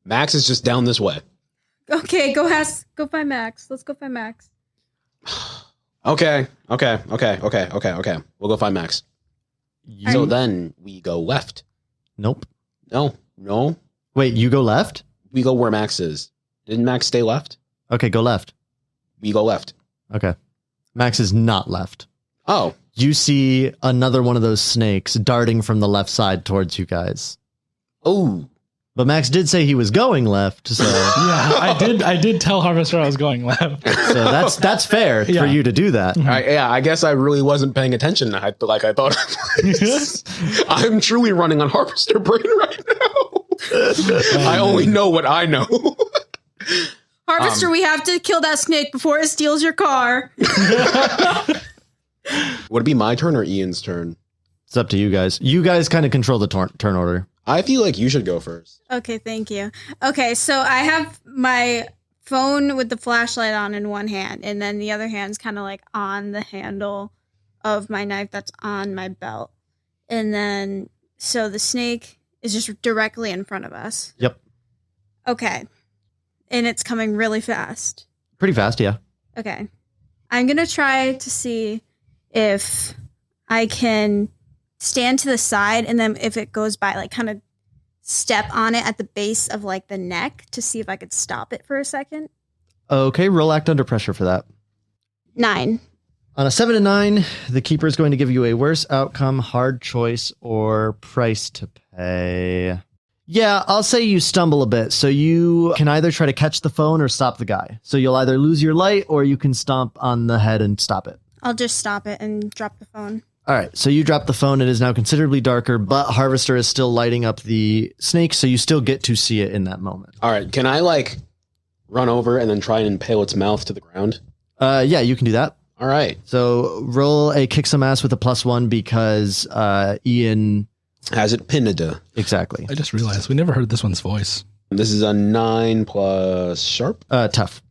Max is just down this way. Okay, go find Max. Let's go find Max. Okay. We'll go find Max. So then we go left. Nope. No. Wait, you go left? We go where Max is. Didn't Max stay left? Okay, go left. We go left. Okay. Max is not left. Oh. You see another one of those snakes darting from the left side towards you guys. Oh. But Max did say he was going left, so Yeah, I did tell Harvester I was going left. so that's fair for you to do that. I guess I really wasn't paying attention like I thought I was. I'm truly running on Harvester brain right now. I only know what I know. Harvester, we have to kill that snake before it steals your car. Would it be my turn or Ian's turn? It's up to you guys. You guys kind of control the turn order. I feel like you should go first. Okay, thank you. Okay, so I have my phone with the flashlight on in one hand, and then the other hand's kind of like on the handle of my knife that's on my belt. And then, so the snake is just directly in front of us. Yep. Okay. And it's coming really fast. Pretty fast, yeah. Okay. I'm going to try to see if I can stand to the side, and then if it goes by, like kind of step on it at the base of like the neck to see if I could stop it for a second. Okay, roll act under pressure for that. 9. On a 7 to 9, the keeper is going to give you a worse outcome, hard choice, or price to pay. Yeah, I'll say you stumble a bit. So you can either try to catch the phone or stop the guy. So you'll either lose your light or you can stomp on the head and stop it. I'll just stop it and drop the phone. All right, so you drop the phone. It is now considerably darker, but Harvester is still lighting up the snake, so you still get to see it in that moment. All right. Can I like run over and then try and impale its mouth to the ground? Yeah, you can do that. All right. So roll a kick some ass with a +1 because Ian... Has it pinned? Exactly. I just realized we never heard this one's voice. This is a 9 plus sharp? Tough.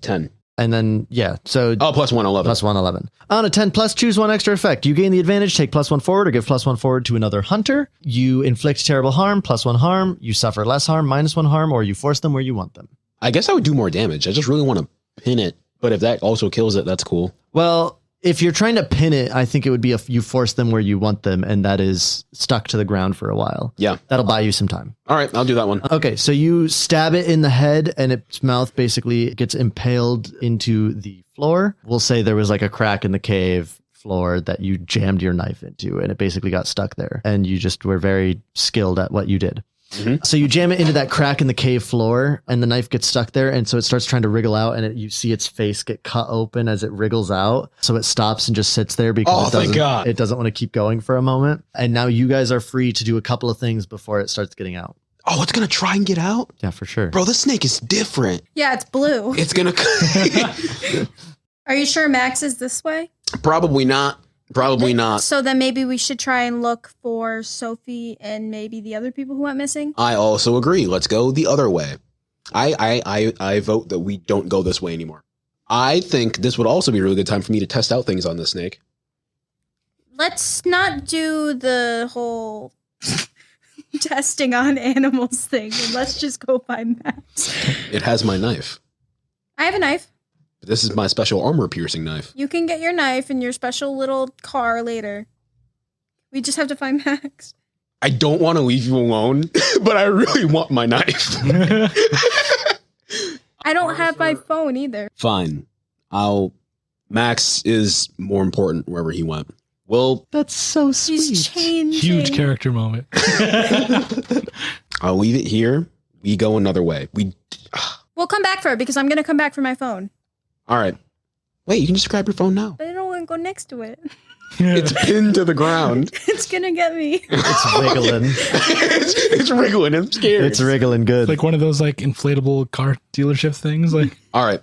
10. And then, yeah, so... Oh, +1, 11. +1, 11. On a 10 plus, choose one extra effect. You gain the advantage, take +1 forward, or give +1 forward to another hunter. You inflict terrible harm, +1 harm. You suffer less harm, -1 harm, or you force them where you want them. I guess I would do more damage. I just really want to pin it. But if that also kills it, that's cool. Well, if you're trying to pin it, I think it would be if you force them where you want them, and that is stuck to the ground for a while. Yeah. That'll buy you some time. All right, I'll do that one. Okay, so you stab it in the head, and its mouth basically gets impaled into the floor. We'll say there was like a crack in the cave floor that you jammed your knife into, and it basically got stuck there. And you just were very skilled at what you did. Mm-hmm. So you jam it into that crack in the cave floor, and the knife gets stuck there, and so it starts trying to wriggle out, and you see its face get cut open as it wriggles out. So it stops and just sits there because thank God. it doesn't want to keep going for a moment. And now you guys are free to do a couple of things before it starts getting out. Oh, it's going to try and get out? Yeah, for sure. Bro, this snake is different. Yeah, it's blue. It's going to... Are you sure Max is this way? Probably not. Probably not. So then maybe we should try and look for Sophie and maybe the other people who went missing. I also agree. Let's go the other way. I vote that we don't go this way anymore. I think this would also be a really good time for me to test out things on this snake. Let's not do the whole testing on animals thing, and let's just go find Max. It has my knife. I have a knife. This is my special armor-piercing knife. You can get your knife in your special little car later. We just have to find Max. I don't want to leave you alone, but I really want my knife. I don't have my phone either. Fine. Max is more important wherever he went. Well, That's so sweet. He's changing. Huge character moment. I'll leave it here. We go another way. We'll come back for it because I'm going to come back for my phone. All right. Wait, you can just grab your phone now. But I don't want to go next to it. It's pinned to the ground. It's gonna get me. It's wiggling. It's wriggling. I'm scared. It's wriggling good. It's like one of those like inflatable car dealership things. Like, All right.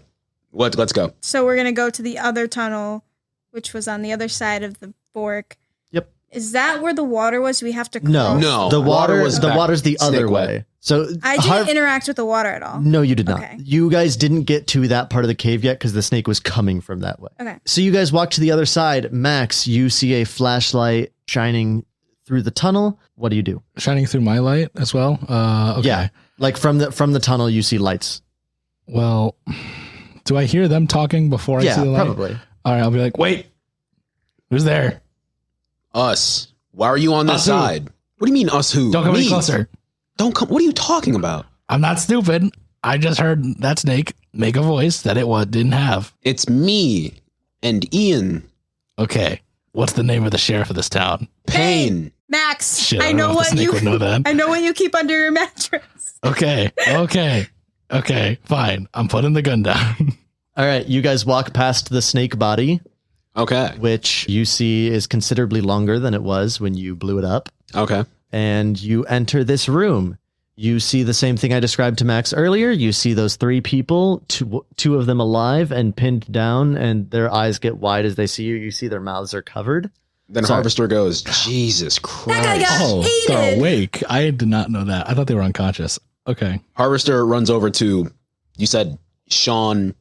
Let's go. So we're gonna go to the other tunnel, which was on the other side of the fork. Yep. Is that where the water was? We have to cross? No. The Water was back water's the other snake way. way. So I didn't interact with the water at all. No, you did not. Okay. You guys didn't get to that part of the cave yet because the snake was coming from that way. Okay. So you guys walk to the other side. Max, you see a flashlight shining through the tunnel. What do you do? shining through my light as well. Okay. Yeah. Like from the tunnel, you see lights. Well, do I hear them talking before I see the light? Probably. All right. I'll be like, wait, who's there? Us. Why are you on this Us who? side? What do you mean us who? Don't come Me. any closer. Don't come. What are you talking about? I'm not stupid. I just heard that snake make a voice that it didn't have. It's me and Ian. Okay. What's the name of the sheriff of this town? Pain. Max, Shit, I don't know if the what snake you would know that. I know what you keep under your mattress. Okay. Fine. I'm putting the gun down. All right. You guys walk past the snake body, Okay. which you see is considerably longer than it was when you blew it up. Okay. And you enter this room. You see the same thing I described to Max earlier. You see those three people, two of them alive and pinned down, and their eyes get wide as they see you. You see their mouths are covered. Then Sorry. Harvester goes, Jesus Christ. guy got- Oh, Hated. they're awake. I did not know that. I thought they were unconscious. Okay. Harvester runs over to, you said Sean,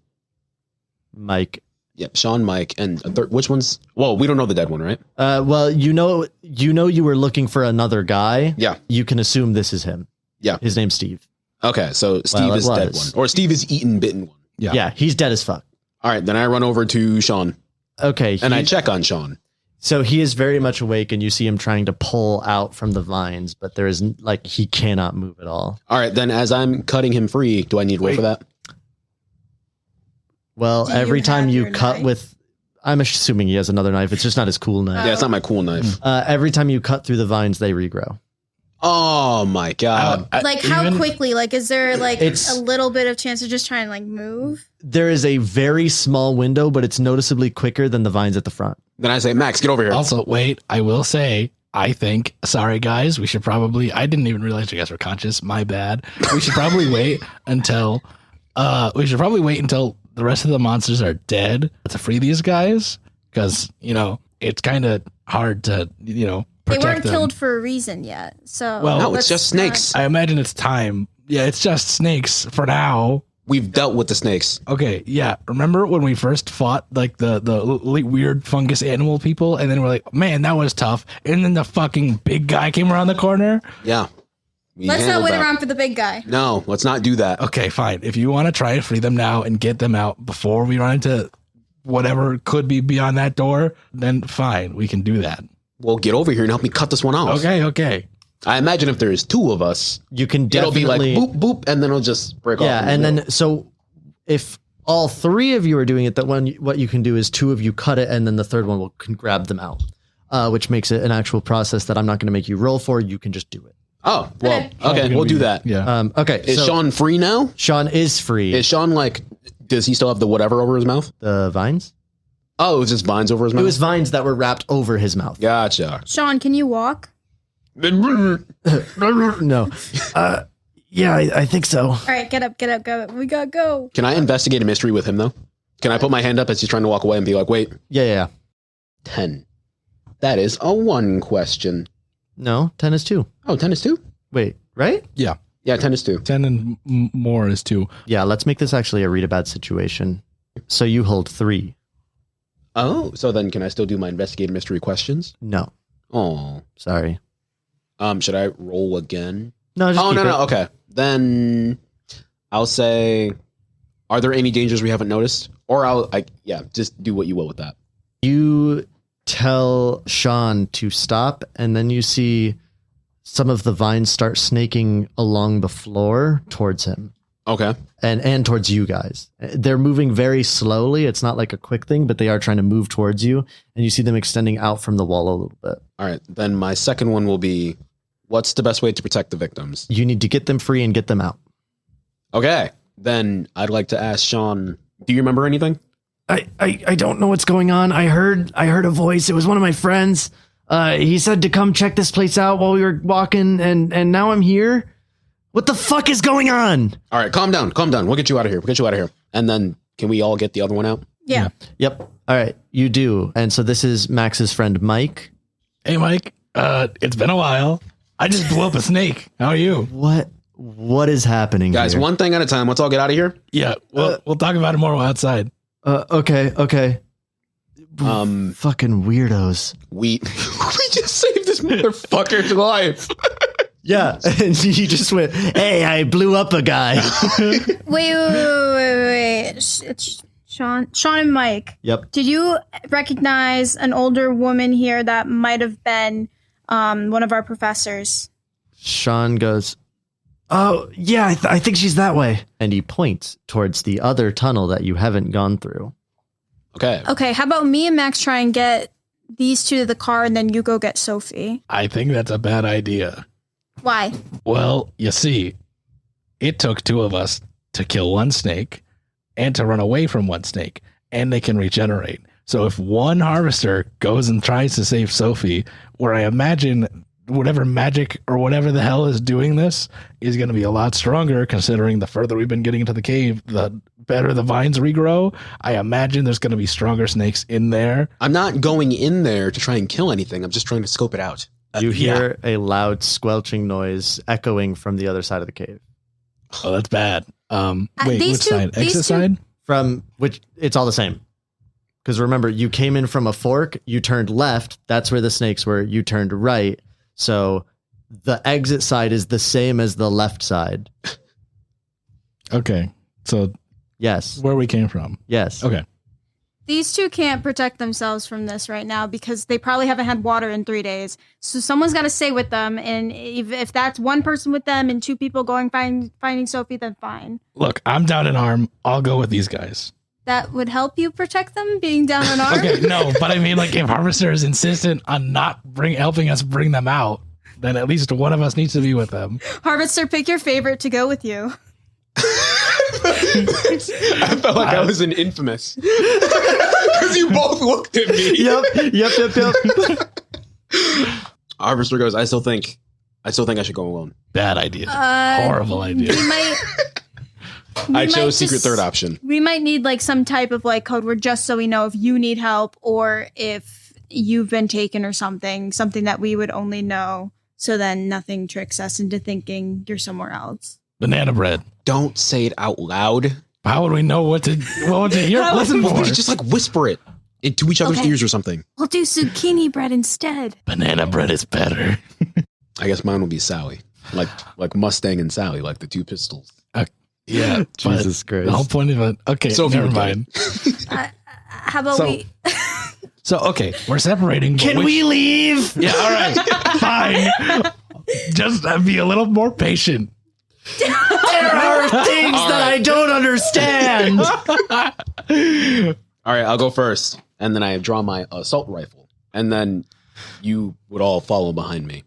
Mike. yep, Sean, Mike, and a third, which one's, well, we don't know the dead one, right? Well, you know you were looking for another guy. Yeah. You can assume this is him. Yeah. His name's Steve. Okay, so Steve it is dead was. one. Or Steve is eaten, bitten one. Yeah. Yeah, he's dead as fuck. All right, then I run over to Sean, Okay. and I check on Sean. So he is very much awake, and you see him trying to pull out from the vines, but there is he cannot move at all. All right, then as I'm cutting him free, do I need to roll for that? Well, Do you every time have you your cut knife? with, I'm assuming he has another knife. It's just not his cool knife. Yeah, it's not my cool knife. Every time you cut through the vines, they regrow. Oh my God. Like how even- quickly? Like is there like It's- a little bit of chance to just try and like move? There is a very small window, but it's noticeably quicker than the vines at the front. Then I say, Max, get over here. Also, wait, I will say, I think, sorry guys, we should probably, I didn't even realize you guys were conscious. My bad. We should probably wait until the rest of the monsters are dead to free these guys. Cause, it's kind of hard to, They protect weren't them. killed for a reason yet. So Well, No, let's it's just not- snakes. I imagine it's time. Yeah, it's just snakes for now. We've dealt with the snakes. Okay, yeah. Remember when we first fought like the weird fungus animal people, and then we're like, man, that was tough. And then the fucking big guy came around the corner. Yeah. We Let's not handled wait that. around for the big guy. No, let's not do that. Okay, fine. If you want to try to free them now and get them out before we run into whatever could be beyond that door, then fine, we can do that. Well, get over here and help me cut this one off. Okay. I imagine if there's two of us, You can it'll be definitely like boop, boop, and then it'll just break off. yeah, in the and middle. then so if all three of you are doing it, what you can do is two of you cut it, and then the third one can grab them out, which makes it an actual process that I'm not going to make you roll for. You can just do it. Oh, well, Okay. okay, we'll do that. Yeah. Okay, Is so Sean free now? Sean is free. Is Sean like, does he still have the whatever over his mouth? The vines? Oh, it was just vines over his mouth? It was vines that were wrapped over his mouth. Gotcha. Sean, can you walk? No. Yeah, I think so. All right, get up, go. We gotta go. Can I investigate a mystery with him, though? Can I put my hand up as he's trying to walk away and be like, wait, Yeah. 10. That is a 1 question. No, 10 is 2. Oh, 10 is 2? Wait, right? Yeah, 10 is 2. 10 and more is 2. Yeah, let's make this actually a read a bad situation. So you hold 3. Oh, so then can I still do my investigate mystery questions? No, Oh. sorry. Should I roll again? No, just Oh, keep no, it. no. Okay. Then I'll say, are there any dangers we haven't noticed? Or just do what you will with that. You tell Sean to stop, and then you see some of the vines start snaking along the floor towards him Okay. and towards you guys. They're moving very slowly. It's not like a quick thing, but they are trying to move towards you, and you see them extending out from the wall a little bit. All right. Then my second one will be, what's the best way to protect the victims? You need to get them free and get them out. Okay. Then I'd like to ask Sean, do you remember anything? I don't know what's going on. I heard a voice. It was one of my friends. He said to come check this place out while we were walking, and now I'm here. What the fuck is going on? All right, calm down. We'll get you out of here. And then can we all get the other one out? Yeah. Yep. All right, you do. And so this is Max's friend Mike. Hey, Mike. It's been a while. I just blew up a snake. How are you? What is happening, Guys, here? one thing at a time. Let's all get out of here. Yeah, we'll talk about it more outside. Okay. Fucking weirdos. We just saved this motherfucker's life. Yeah, and he just went, "Hey, I blew up a guy." Wait. It's Sean and Mike. Yep. Did you recognize an older woman here that might have been one of our professors? Sean goes, "Oh, yeah, I think she's that way." And he points towards the other tunnel that you haven't gone through. Okay, how about me and Max try and get these two to the car, and then you go get Sophie? I think that's a bad idea. Why? Well, you see, it took two of us to kill one snake and to run away from one snake, and they can regenerate. So if one harvester goes and tries to save Sophie, where I imagine whatever magic or whatever the hell is doing this is going to be a lot stronger, considering the further we've been getting into the cave, the better the vines regrow. I imagine there's going to be stronger snakes in there. I'm not going in there to try and kill anything. I'm just trying to scope it out. You hear a loud squelching noise echoing from the other side of the cave. Oh, that's bad. Wait, these which two- side? these Exit two- side? From which, it's all the same. Because remember, you came in from a fork, you turned left, that's where the snakes were, you turned right. So the exit side is the same as the left side. Okay. So Yes. where we came from. Yes. Okay. These two can't protect themselves from this right now because they probably haven't had water in 3 days. So someone's got to stay with them. And if that's one person with them and two people going finding Sophie, then fine. Look, I'm down in arm. I'll go with these guys. That would help you protect them being down an arm? Okay, no, but I mean, like, if Harvester is insistent on not helping us bring them out, then at least one of us needs to be with them. Harvester, pick your favorite to go with you. I felt like I was in Infamous. Because you both looked at me. Yep. Harvester goes, I still think I should go alone. Bad idea. Horrible idea. I chose secret third option. We might need like some type of like code word just so we know if you need help or if you've been taken or something that we would only know. So then nothing tricks us into thinking you're somewhere else. Banana bread. Don't say it out loud. How would we know what to hear? Listen We for. could just like whisper it into each other's ears or something. We'll do zucchini bread instead. Banana bread is better. I guess mine will be Sally. Like Mustang and Sally, like the two pistols. Yeah. Jesus Christ. The whole point of it. Okay, Sophie never would get mind. How about we... So, okay, we're separating. but Can we leave? Yeah, all right. Fine. Just be a little more patient. There are things that I don't understand. All right, I'll go first. And then I draw my assault rifle. And then you would all follow behind me.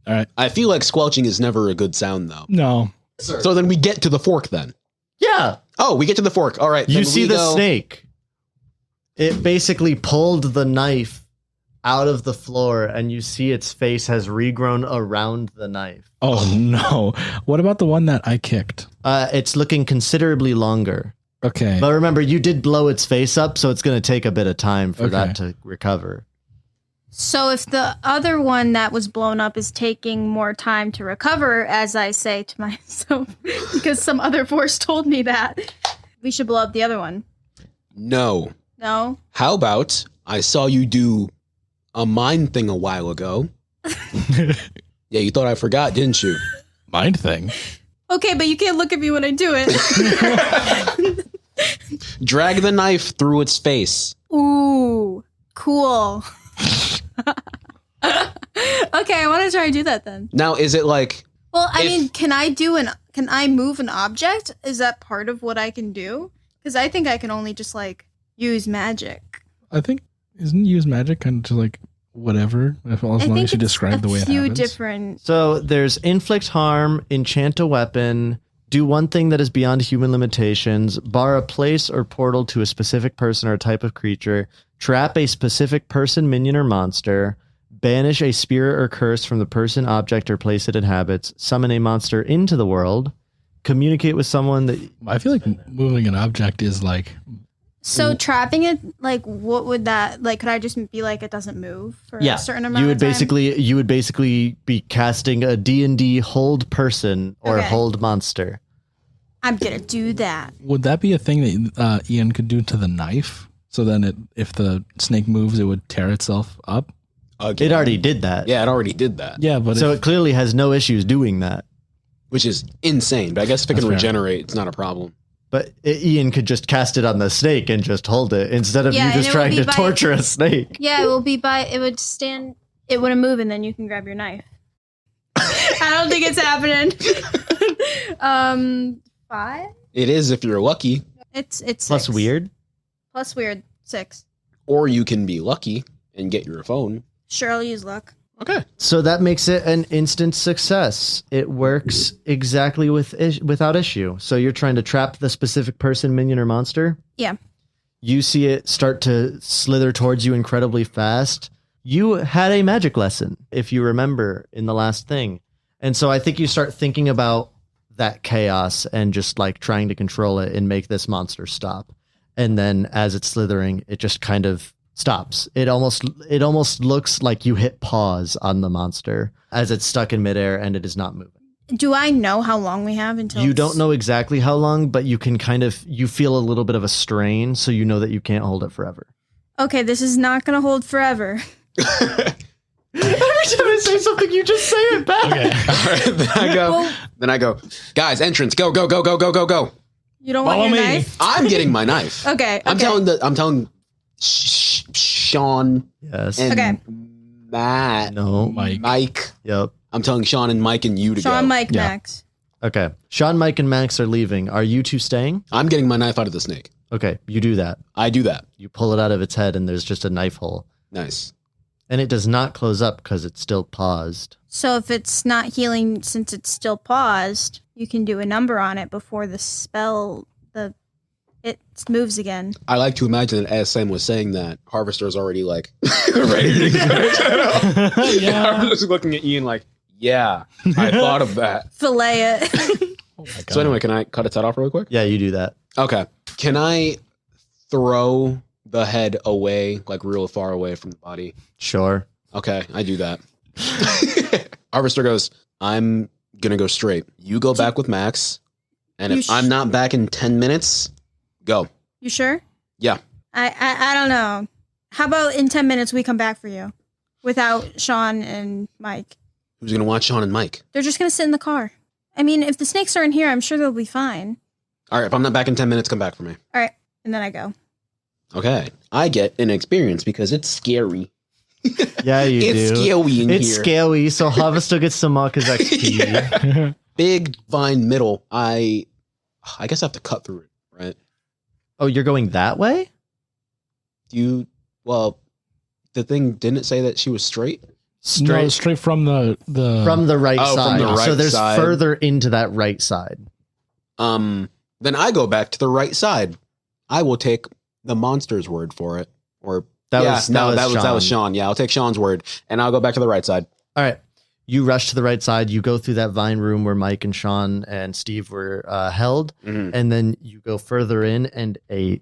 All right. I feel like squelching is never a good sound, though. No. So then we get to the fork then. Yeah. Oh, we get to the fork. All right. You then see we the go- snake. It basically pulled the knife out of the floor, and you see its face has regrown around the knife. Oh, no. What about the one that I kicked? It's looking considerably longer. Okay. But remember, you did blow its face up, so it's going to take a bit of time for Okay. that to recover. So if the other one that was blown up is taking more time to recover, as I say to myself, because some other force told me that, we should blow up the other one. No. No? How about I saw you do a mind thing a while ago? Yeah, you thought I forgot, didn't you? Mind thing. Okay, but you can't look at me when I do it. Drag the knife through its face. Ooh, cool. Okay, I want to try and do that then. Now, is it like... Well, I mean, can I move an object? Is that part of what I can do? Because I think I can only just like use magic. I think, isn't use magic kind of just like whatever, as long as you describe the way it a few happens? different. So there's inflict harm, enchant a weapon, Do one thing that is beyond human limitations. Bar a place or portal to a specific person or type of creature. Trap a specific person, minion, or monster. Banish a spirit or curse from the person, object, or place it inhabits. Summon a monster into the world. Communicate with someone that... I feel like moving an object is like... So trapping it, like, what would that, like, could I just be like, it doesn't move for a certain amount of time? You would basically be casting a D&D hold person or hold monster. I'm going to do that. Would that be a thing that Ian could do to the knife? So then if the snake moves, it would tear itself up? It already did that. Yeah, it already did that. Yeah, but so it clearly has no issues doing that. Which is insane. But I guess if it can fair. regenerate, it's not a problem. But Ian could just cast it on the snake and just hold it instead of you just trying to torture a snake. Yeah, it would stand, it wouldn't move, and then you can grab your knife. I don't think it's happening. 5? It is if you're lucky. It's Plus 6. weird. Plus weird, 6. Or you can be lucky and get your phone. Sure, I'll use luck. Okay. So that makes it an instant success. It works exactly without issue. So you're trying to trap the specific person, minion, or monster? Yeah. You see it start to slither towards you incredibly fast. You had a magic lesson, if you remember, in the last thing. And so I think you start thinking about that chaos and just like trying to control it and make this monster stop. And then as it's slithering, it just kind of stops. It almost looks like you hit pause on the monster as it's stuck in midair and it is not moving. Do I know how long we have until You don't know exactly how long, but you can you feel a little bit of a strain, so you know that you can't hold it forever. Okay, this is not going to hold forever. Every time I say something, you just say it back. Okay. All right, then I go, guys, entrance, go, go, go, go, go, go, go. You don't want your knife? I'm getting my knife. Okay. I'm telling Sean Yes. and Matt. No. Mike. Yep. I'm telling Sean and Mike and you to go. Sean, Mike, Yeah. Max. Okay. Sean, Mike, and Max are leaving. Are you two staying? I'm getting my knife out of the snake. Okay. You do that. I do that. You pull it out of its head, and there's just a knife hole. Nice. And it does not close up because it's still paused. So if it's not healing since it's still paused, you can do a number on it before the spell, it moves again. I like to imagine that as Sam was saying that, Harvester's already like ready to go. Yeah. I'm just looking at Ian like, yeah, I thought of that. Fillet it. Oh my God. So anyway, can I cut its head off real quick? Yeah, you do that. Okay. Can I throw the head away, like real far away from the body? Sure. Okay, I do that. Harvester goes, I'm going to go straight. You go back with Max. And if I'm not back in 10 minutes, go. You sure? Yeah. I don't know. How about in 10 minutes we come back for you without Sean and Mike? Who's going to watch Sean and Mike? They're just going to sit in the car. I mean, if the snakes are in here, I'm sure they'll be fine. All right, if I'm not back in 10 minutes, come back for me. All right. And then I go. Okay. I get an experience because it's scary. Yeah, you do. It's scary in here. It's scary, so Harvester gets some Marcus XP. Yeah. Big vine middle. I guess I have to cut through it, right? Oh, you're going that way? Well, the thing didn't say that she was straight. No, straight from the From the right Oh, side. from the right so there's side. further into that right side. Then I go back to the right side. I will take the monster's word for it. Or That was Sean. Sean. Yeah, I'll take Sean's word and I'll go back to the right side. All right. You rush to the right side. You go through that vine room where Mike and Sean and Steve were held. Mhm. And then you go further in and a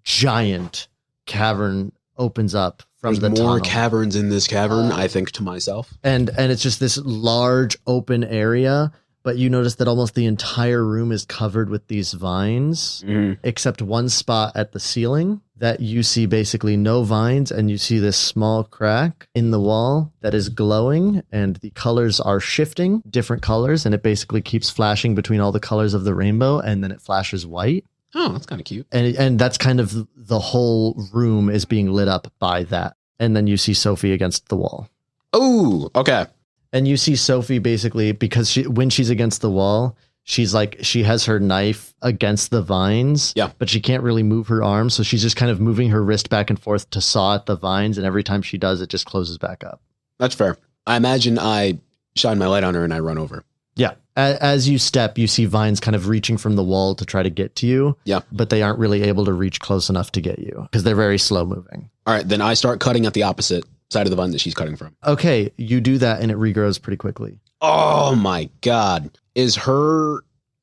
giant cavern opens up from There's the more tunnel. caverns in this cavern, I think to myself. And it's just this large open area. But you notice that almost the entire room is covered with these vines, except one spot at the ceiling that you see basically no vines, and you see this small crack in the wall that is glowing, and the colors are shifting, different colors, and it basically keeps flashing between all the colors of the rainbow, and then it flashes white. Oh, that's kind of cute. And that's kind of the whole room is being lit up by that. And then you see Sophie against the wall. Oh, okay. And you see Sophie basically, because when she's against the wall, she's like, she has her knife against the vines, Yeah. but she can't really move her arm. So she's just kind of moving her wrist back and forth to saw at the vines. And every time she does, it just closes back up. That's fair. I imagine I shine my light on her and I run over. Yeah. As you step, you see vines kind of reaching from the wall to try to get to you. Yeah. But they aren't really able to reach close enough to get you because they're very slow moving. All right, then I start cutting at the opposite side of the vine that she's cutting from. Okay, you do that and it regrows pretty quickly. Oh my God. I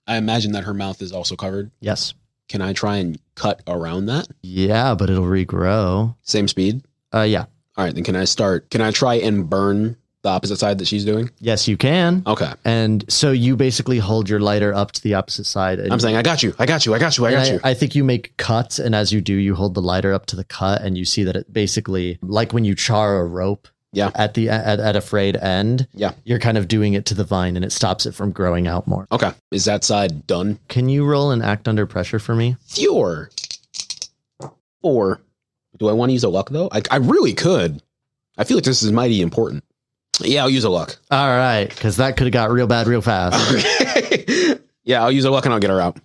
imagine that her mouth is also covered. Yes. Can I try and cut around that? Yeah, but it'll regrow. Same speed? Yeah. All right, then can I try and burn the opposite side that she's doing? Yes, you can. Okay. And so you basically hold your lighter up to the opposite side. And I'm saying, I got you. I think you make cuts, and as you do, you hold the lighter up to the cut, and you see that it basically, like when you char a rope at a frayed end, you're kind of doing it to the vine, and it stops it from growing out more. Okay. Is that side done? Can you roll and act under pressure for me? Sure. Or do I want to use a luck, though? I really could. I feel like this is mighty important. Yeah, I'll use a luck. All right, because that could have got real bad real fast. Okay. Yeah, I'll use a luck and I'll get her out.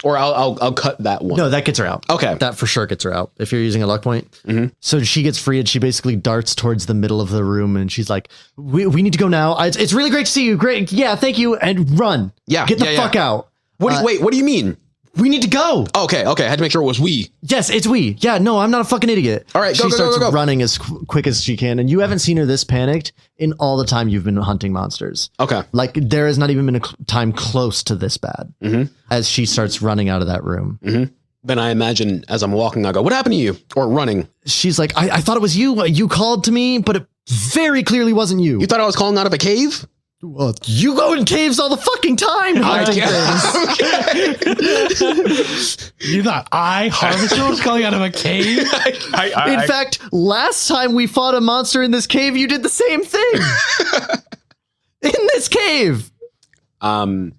Or I'll cut that one. No, that gets her out. Okay. That for sure gets her out if you're using a luck point. Mm-hmm. So she gets free and she basically darts towards the middle of the room and she's like, we need to go now. It's really great to see you. Great. Yeah, thank you. And run. Yeah. Get the fuck out. Wait, what do you mean? We need to go. Okay. I had to make sure it was we. Yes, it's we. Yeah, no, I'm not a fucking idiot. All right, she starts go. running as quick as she can, and you haven't seen her this panicked in all the time you've been hunting monsters. Okay. Like, there has not even been a time close to this bad as she starts running out of that room. Mm-hmm. Then I imagine as I'm walking, I go, what happened to you? Or running. She's like, I thought it was you. You called to me, but it very clearly wasn't you. You thought I was calling out of a cave? Well, you go in caves all the fucking time. You thought Harvester was calling out of a cave? In fact, last time we fought a monster in this cave, you did the same thing. In this cave. I'm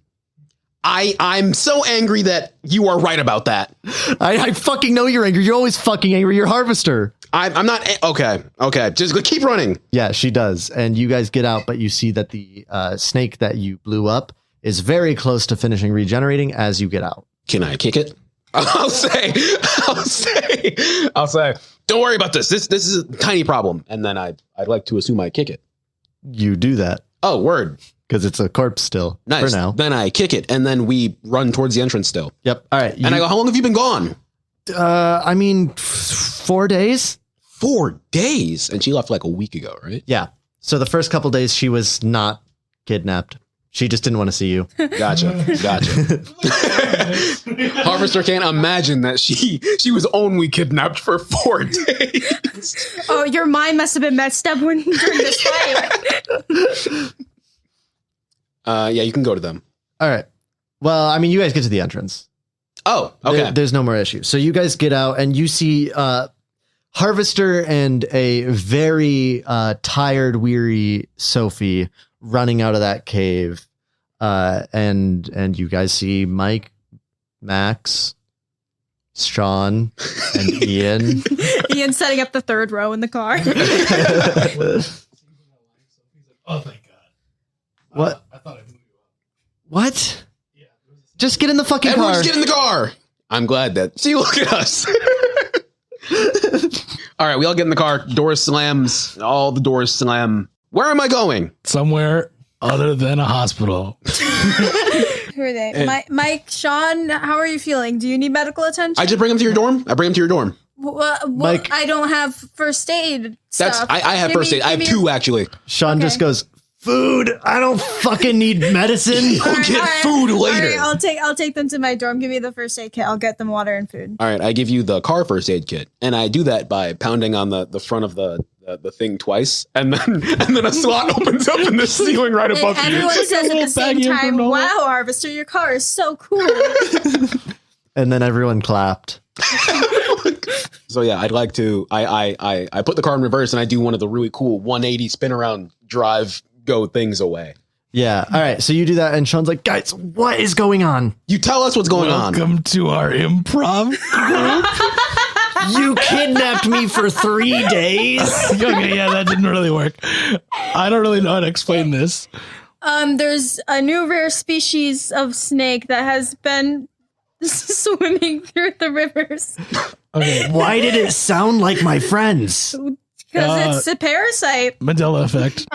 so angry that you are right about that. I fucking know you're angry. You're always fucking angry. You're Harvester. I'm not. Okay. Just keep running. Yeah, she does. And you guys get out, but you see that the snake that you blew up is very close to finishing regenerating as you get out. Can I kick it? I'll say, don't worry about this. This is a tiny problem. And then I'd like to assume I kick it. You do that. Oh, word. Because it's a corpse still. Nice. For now. Then I kick it, and then we run towards the entrance still. Yep. All right. And I go, how long have you been gone? 4 days. 4 days? And she left like a week ago, right? Yeah. So the first couple days she was not kidnapped. She just didn't want to see you. Gotcha. Harvester can't imagine that she was only kidnapped for 4 days. Oh, your mind must have been messed up during this fight. Yeah, you can go to them. All right. Well, I mean, you guys get to the entrance. Oh, okay. There's no more issue. So you guys get out and you see Harvester and a very tired, weary Sophie running out of that cave. And you guys see Mike, Max, Sean, and Ian. Ian setting up the third row in the car. Oh, thank God. What? I thought I blew you up. What? Yeah, just get in the fucking Everyone car. Just get in the car. I'm glad that. See, look at us. All right, we all get in the car. Door slams. All the doors slam. Where am I going? Somewhere other than a hospital. Who are they? Mike, Sean, how are you feeling? Do you need medical attention? I just bring him to your dorm. Mike, I don't have first aid stuff. I have first aid. I have two, actually. Sean just goes, food. I don't fucking need medicine. You'll get food later. All right, I'll take them to my dorm. Give me the first aid kit. I'll get them water and food. All right, I give you the car first aid kit, and I do that by pounding on the front of the thing twice, and then a slot opens up in the ceiling right above you. Everyone says at the same time, "Wow, Harvester, your car is so cool." And then everyone clapped. So yeah, I'd like to. I put the car in reverse, and I do one of the really cool 180 spin around drive go things away. Yeah. All right. So you do that, and Sean's like, guys, what is going on? You tell us what's going on. Welcome to our improv group. You kidnapped me for 3 days. Okay, yeah, that didn't really work. I don't really know how to explain this. There's a new rare species of snake that has been swimming through the rivers. Okay. Why did it sound like my friends? Because it's a parasite. Mandela effect.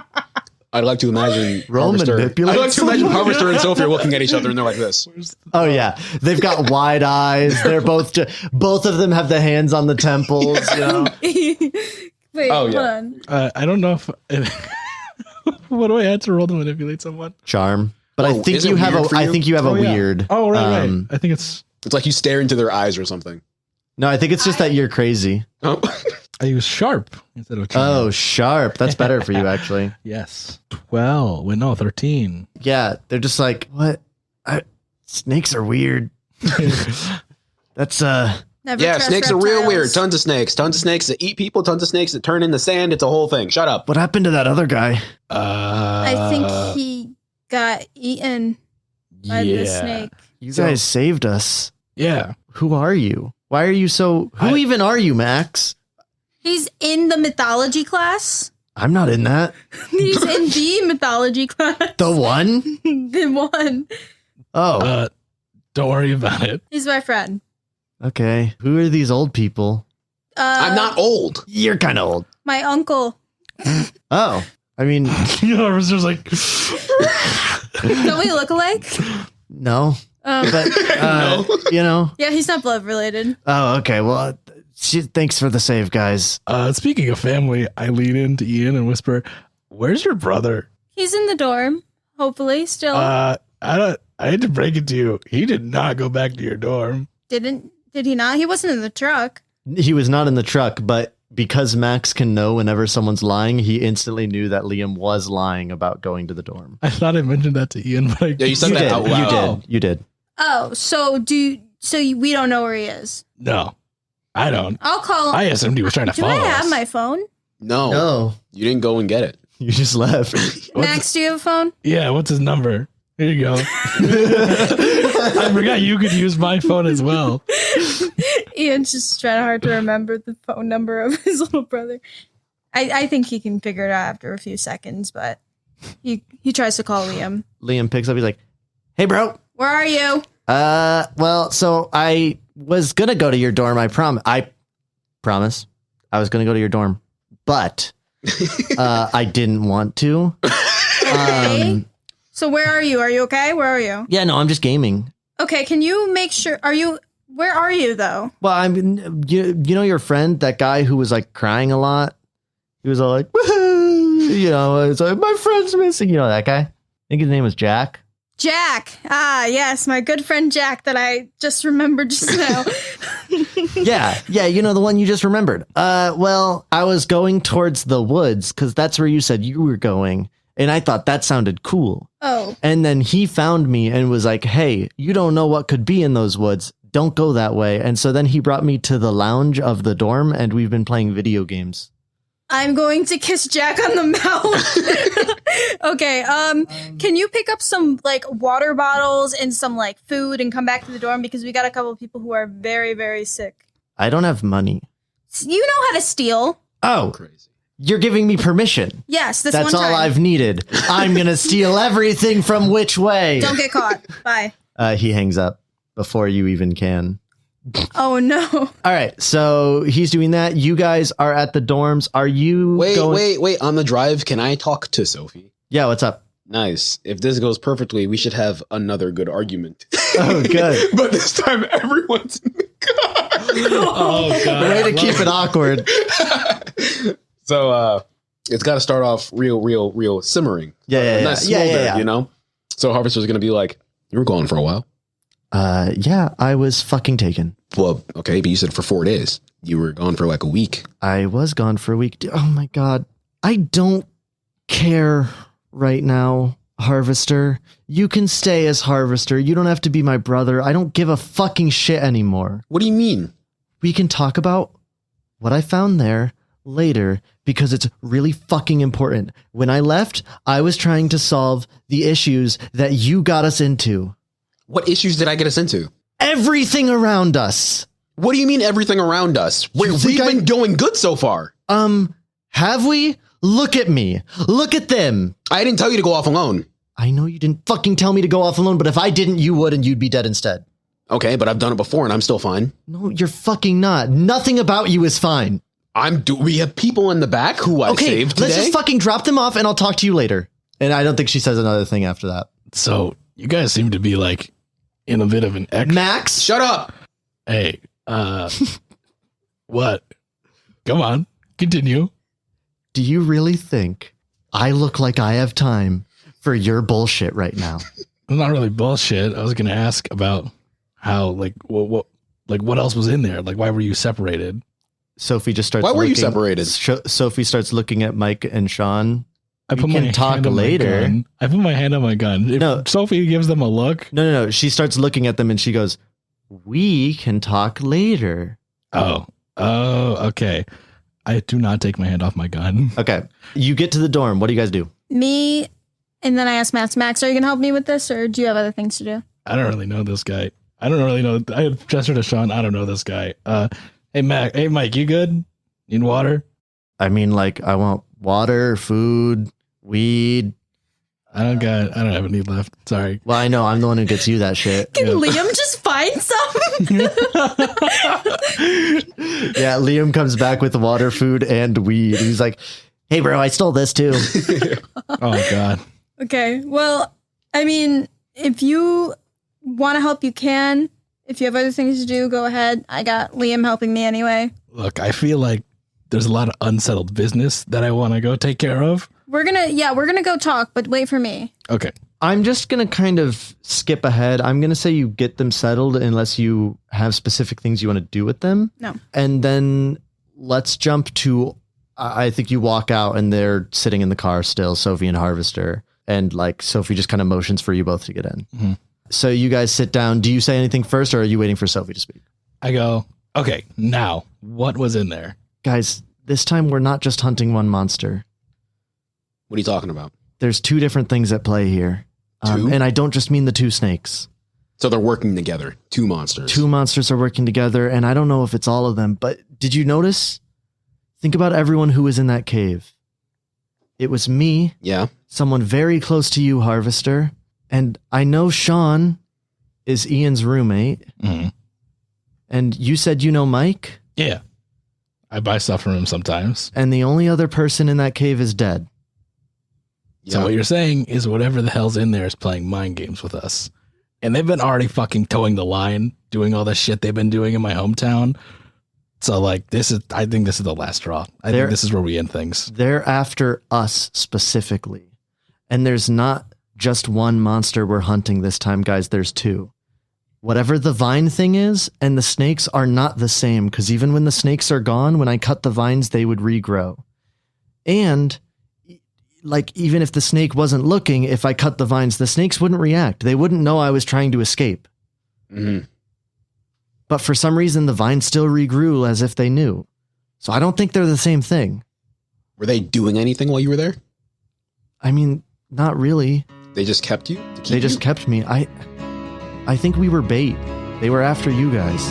All I'd like to imagine Roll manipulate I'd like to imagine someone. Harvester and Sophie are looking at each other and they're like this. Oh yeah, they've got wide eyes. They're both of them have the hands on the temples. You know? Wait, Oh, hold yeah. on. I don't know if. What do I have to roll to manipulate someone? Charm. But Oh, I think is it you have weird a. for I you? think you have a yeah. weird. Oh, right. I think It's like you stare into their eyes or something. No, I think it's just that you're crazy. Oh. I use sharp instead of charm. Oh, sharp. That's better for you, actually. Yes. 12. Wait, no, 13. Yeah, they're just like, what? Snakes are weird. That's Never Yeah, trust snakes are real reptiles. weird. Tons of snakes. Tons of snakes that eat people. Tons of snakes that turn into sand. It's a whole thing. Shut up. what happened to that other guy? I think he got eaten by the snake. You guys saved us. Yeah. Who are you? Why are you so? Who I- even are you, Max? He's in the mythology class. I'm not in that. He's in the mythology class. The one? The one. Oh, Don't worry about it. He's my friend. okay. Who are these old people? I'm not old. You're kind of old. My uncle. Oh, I mean, You know, I was just like, Don't we look alike? no, but No. you know. Yeah, he's not blood related. Oh, okay. Well, thanks for the save, guys. speaking of family, I lean into Ian and whisper, "Where's your brother?" He's in the dorm. Hopefully, still. I had to break it to you. He did not go back to your dorm. Did he not? He wasn't in the truck. He was not in the truck, but because Max can know whenever someone's lying, he instantly knew that Liam was lying about going to the dorm. I thought I mentioned that to Ian, but Yeah, you said that out loud. You did. Oh, so we don't know where he is. No, I don't. I'll call. I assumed he was trying to Do follow I have us. my phone? No. No, You didn't go and get it. you just left. Max, do you have a phone? Yeah, what's his number? Here you go. I forgot you could use my phone as well. Ian's just trying hard to remember the phone number of his little brother. I think he can figure it out after a few seconds, but he tries to call Liam. Liam picks up. He's like, "Hey, bro. Where are you? Well, so I was gonna go to your dorm. I promise. I was gonna go to your dorm, but I didn't want to. Okay. So where are you? Are you okay? Where are you? Yeah, no, I'm just gaming. Okay, can you make sure? Where are you though? Well, I'm you know your friend, that guy who was like crying a lot. He was all like, "Woohoo!" You know, it's like my friend's missing. You know that guy? I think his name was Jack. Jack. Ah, yes, my good friend Jack that I just remembered just now. Yeah, you know the one you just remembered. Well, I was going towards the woods because that's where you said you were going, and I thought that sounded cool. Oh, And then he found me and was like, "Hey, you don't know what could be in those woods. Don't go that way." And so then he brought me to the lounge of the dorm, and we've been playing video games. I'm going to kiss Jack on the mouth. Okay, can you pick up some like water bottles and some like food and come back to the dorm because we got a couple of people who are very, very sick. I don't have money. You know how to steal. Oh, Crazy. you're giving me permission. Yes, this That's one all time. I've needed. I'm going to steal everything from which way? Don't get caught. Bye. He hangs up before you even can. Oh no. All right, so he's doing that. You guys are at the dorms. Are you Wait. On the drive, can I talk to Sophie? Yeah, what's up? Nice. If this goes perfectly, we should have another good argument. Oh, good. But this time, everyone's in the car. Oh, God. Way to keep it awkward. So it's got to start off real simmering. Yeah. Not smoldered, Yeah. you know? So Harvester's going to be like, you were gone for a while. Yeah, I was fucking taken. Well, okay, but you said for 4 days. You were gone for like a week. I was gone for a week. Oh my God. I don't care right now, Harvester. You can stay as Harvester. You don't have to be my brother. I don't give a fucking shit anymore. What do you mean? We can talk about what I found there later because it's really fucking important. When I left, I was trying to solve the issues that you got us into. What issues did I get us into? Everything around us. What do you mean everything around us? We've been doing good so far. Have we? Look at me. Look at them. I didn't tell you to go off alone. I know you didn't fucking tell me to go off alone, but if I didn't, you would, and you'd be dead instead. Okay, but I've done it before and I'm still fine. No, you're fucking not. Nothing about you is fine. We have people in the back who I saved today. let's just fucking drop them off and I'll talk to you later. And I don't think she says another thing after that. So you guys seem to be like in a bit of an Max, Shut up. Hey, what? Come on, continue. do you really think I look like I have time for your bullshit right now? It's not really bullshit. I was gonna ask about how like what else was in there? Like why were you separated? Sophie just starts. Why were you looking- separated? Sophie starts looking at Mike and Sean. I We can talk hand on my later. gun. I put my hand on my gun. If No. Sophie gives them a look. No. She starts looking at them and she goes, "We can talk later." Oh, okay. I do not take my hand off my gun. Okay. You get to the dorm. What do you guys do? Me, and then I asked Max, are you going to help me with this, or do you have other things to do? I don't really know this guy. I don't really know. I gestured to Sean. I don't know this guy. Hey Mike, you good? Need water? I mean, like, I want water, food, weed. I don't have any left. Sorry. Well, I know I'm the one who gets you that shit. Can Liam just find some? Yeah, Liam comes back with water, food, and weed. He's like, "Hey, bro, I stole this too." Oh God. Okay, well, I mean, if you want to help, you can. If you have other things to do, go ahead. I got Liam helping me anyway. Look, I feel like there's a lot of unsettled business that I want to go take care of. We're gonna go talk, but wait for me. Okay. I'm just going to kind of skip ahead. I'm going to say you get them settled unless you have specific things you want to do with them. No. And then let's jump to, I think you walk out and they're sitting in the car still, Sophie and Harvester. And like Sophie just kind of motions for you both to get in. Mm-hmm. So you guys sit down. Do you say anything first or are you waiting for Sophie to speak? I go, okay, now, what was in there? Guys, this time we're not just hunting one monster. What are you talking about? There's two different things at play here. Two? And I don't just mean the two snakes. So they're working together. Two monsters. Two monsters are working together, and I don't know if it's all of them, but did you notice? Think about everyone who was in that cave. It was me, Yeah. someone very close to you, Harvester, and I know Sean is Ian's roommate, Mm-hmm. and you said you know Mike, Yeah. I buy stuff from him sometimes. and the only other person in that cave is dead. So what you're saying is whatever the hell's in there is playing mind games with us. And they've been already fucking towing the line, doing all the shit they've been doing in my hometown. So like I think this is the last straw. I think this is where we end things. They're after us specifically, and there's not just one monster we're hunting this time, guys. There's two. Whatever the vine thing is, and the snakes are not the same, because even when the snakes are gone, when I cut the vines, they would regrow. And like, even if the snake wasn't looking, if I cut the vines, the snakes wouldn't react. They wouldn't know I was trying to escape. Mm-hmm. But for some reason, the vines still regrew as if they knew. So I don't think they're the same thing. Were they doing anything while you were there? I mean, not really. They just kept you? To keep They just you? kept me. I think we were bait. They were after you guys.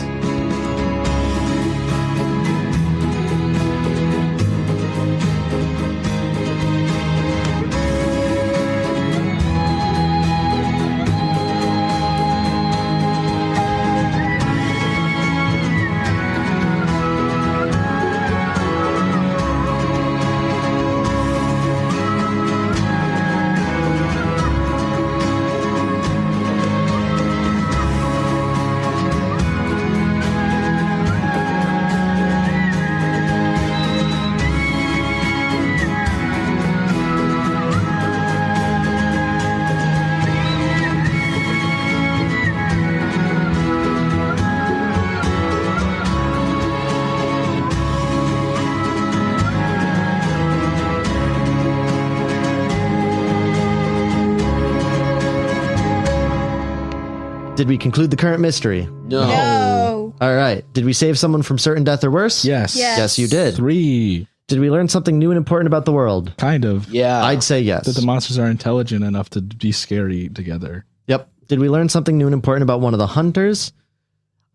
Did we conclude the current mystery? No. No. All right. Did we save someone from certain death or worse? Yes. Yes. Yes, you did. 3. Did we learn something new and important about the world? Kind of. Yeah. I'd say yes. That the monsters are intelligent enough to be scary together. Yep. Did we learn something new and important about one of the hunters?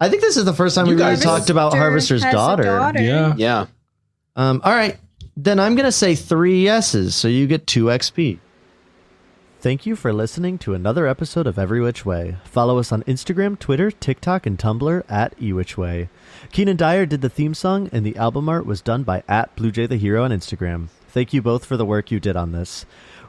I think this is the first time we really guys- talked about Harvester's has a daughter. Yeah. Yeah. All right. Then I'm going to say 3 yeses, so you get 2 XP. Thank you for listening to another episode of Every Which Way. Follow us on Instagram, Twitter, TikTok, and Tumblr at eWhичWay. Keenan Dyer did the theme song, and the album art was done by @BlueJayTheHero on Instagram. Thank you both for the work you did on this.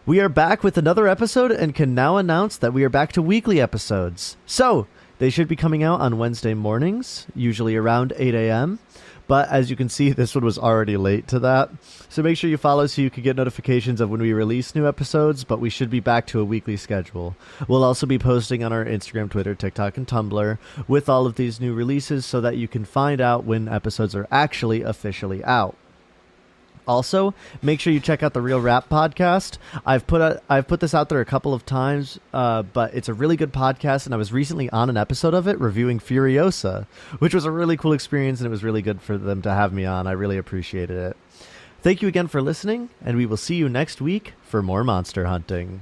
We are back with another episode and can now announce that we are back to weekly episodes. So, they should be coming out on Wednesday mornings, usually around 8 a.m. But as you can see, this one was already late to that. So make sure you follow so you can get notifications of when we release new episodes, but we should be back to a weekly schedule. We'll also be posting on our Instagram, Twitter, TikTok, and Tumblr with all of these new releases so that you can find out when episodes are actually officially out. Also, make sure you check out the Real Rap podcast. I've put this out there a couple of times, but it's a really good podcast, and I was recently on an episode of it reviewing Furiosa, which was a really cool experience, and it was really good for them to have me on. I really appreciated it. Thank you again for listening, and we will see you next week for more monster hunting.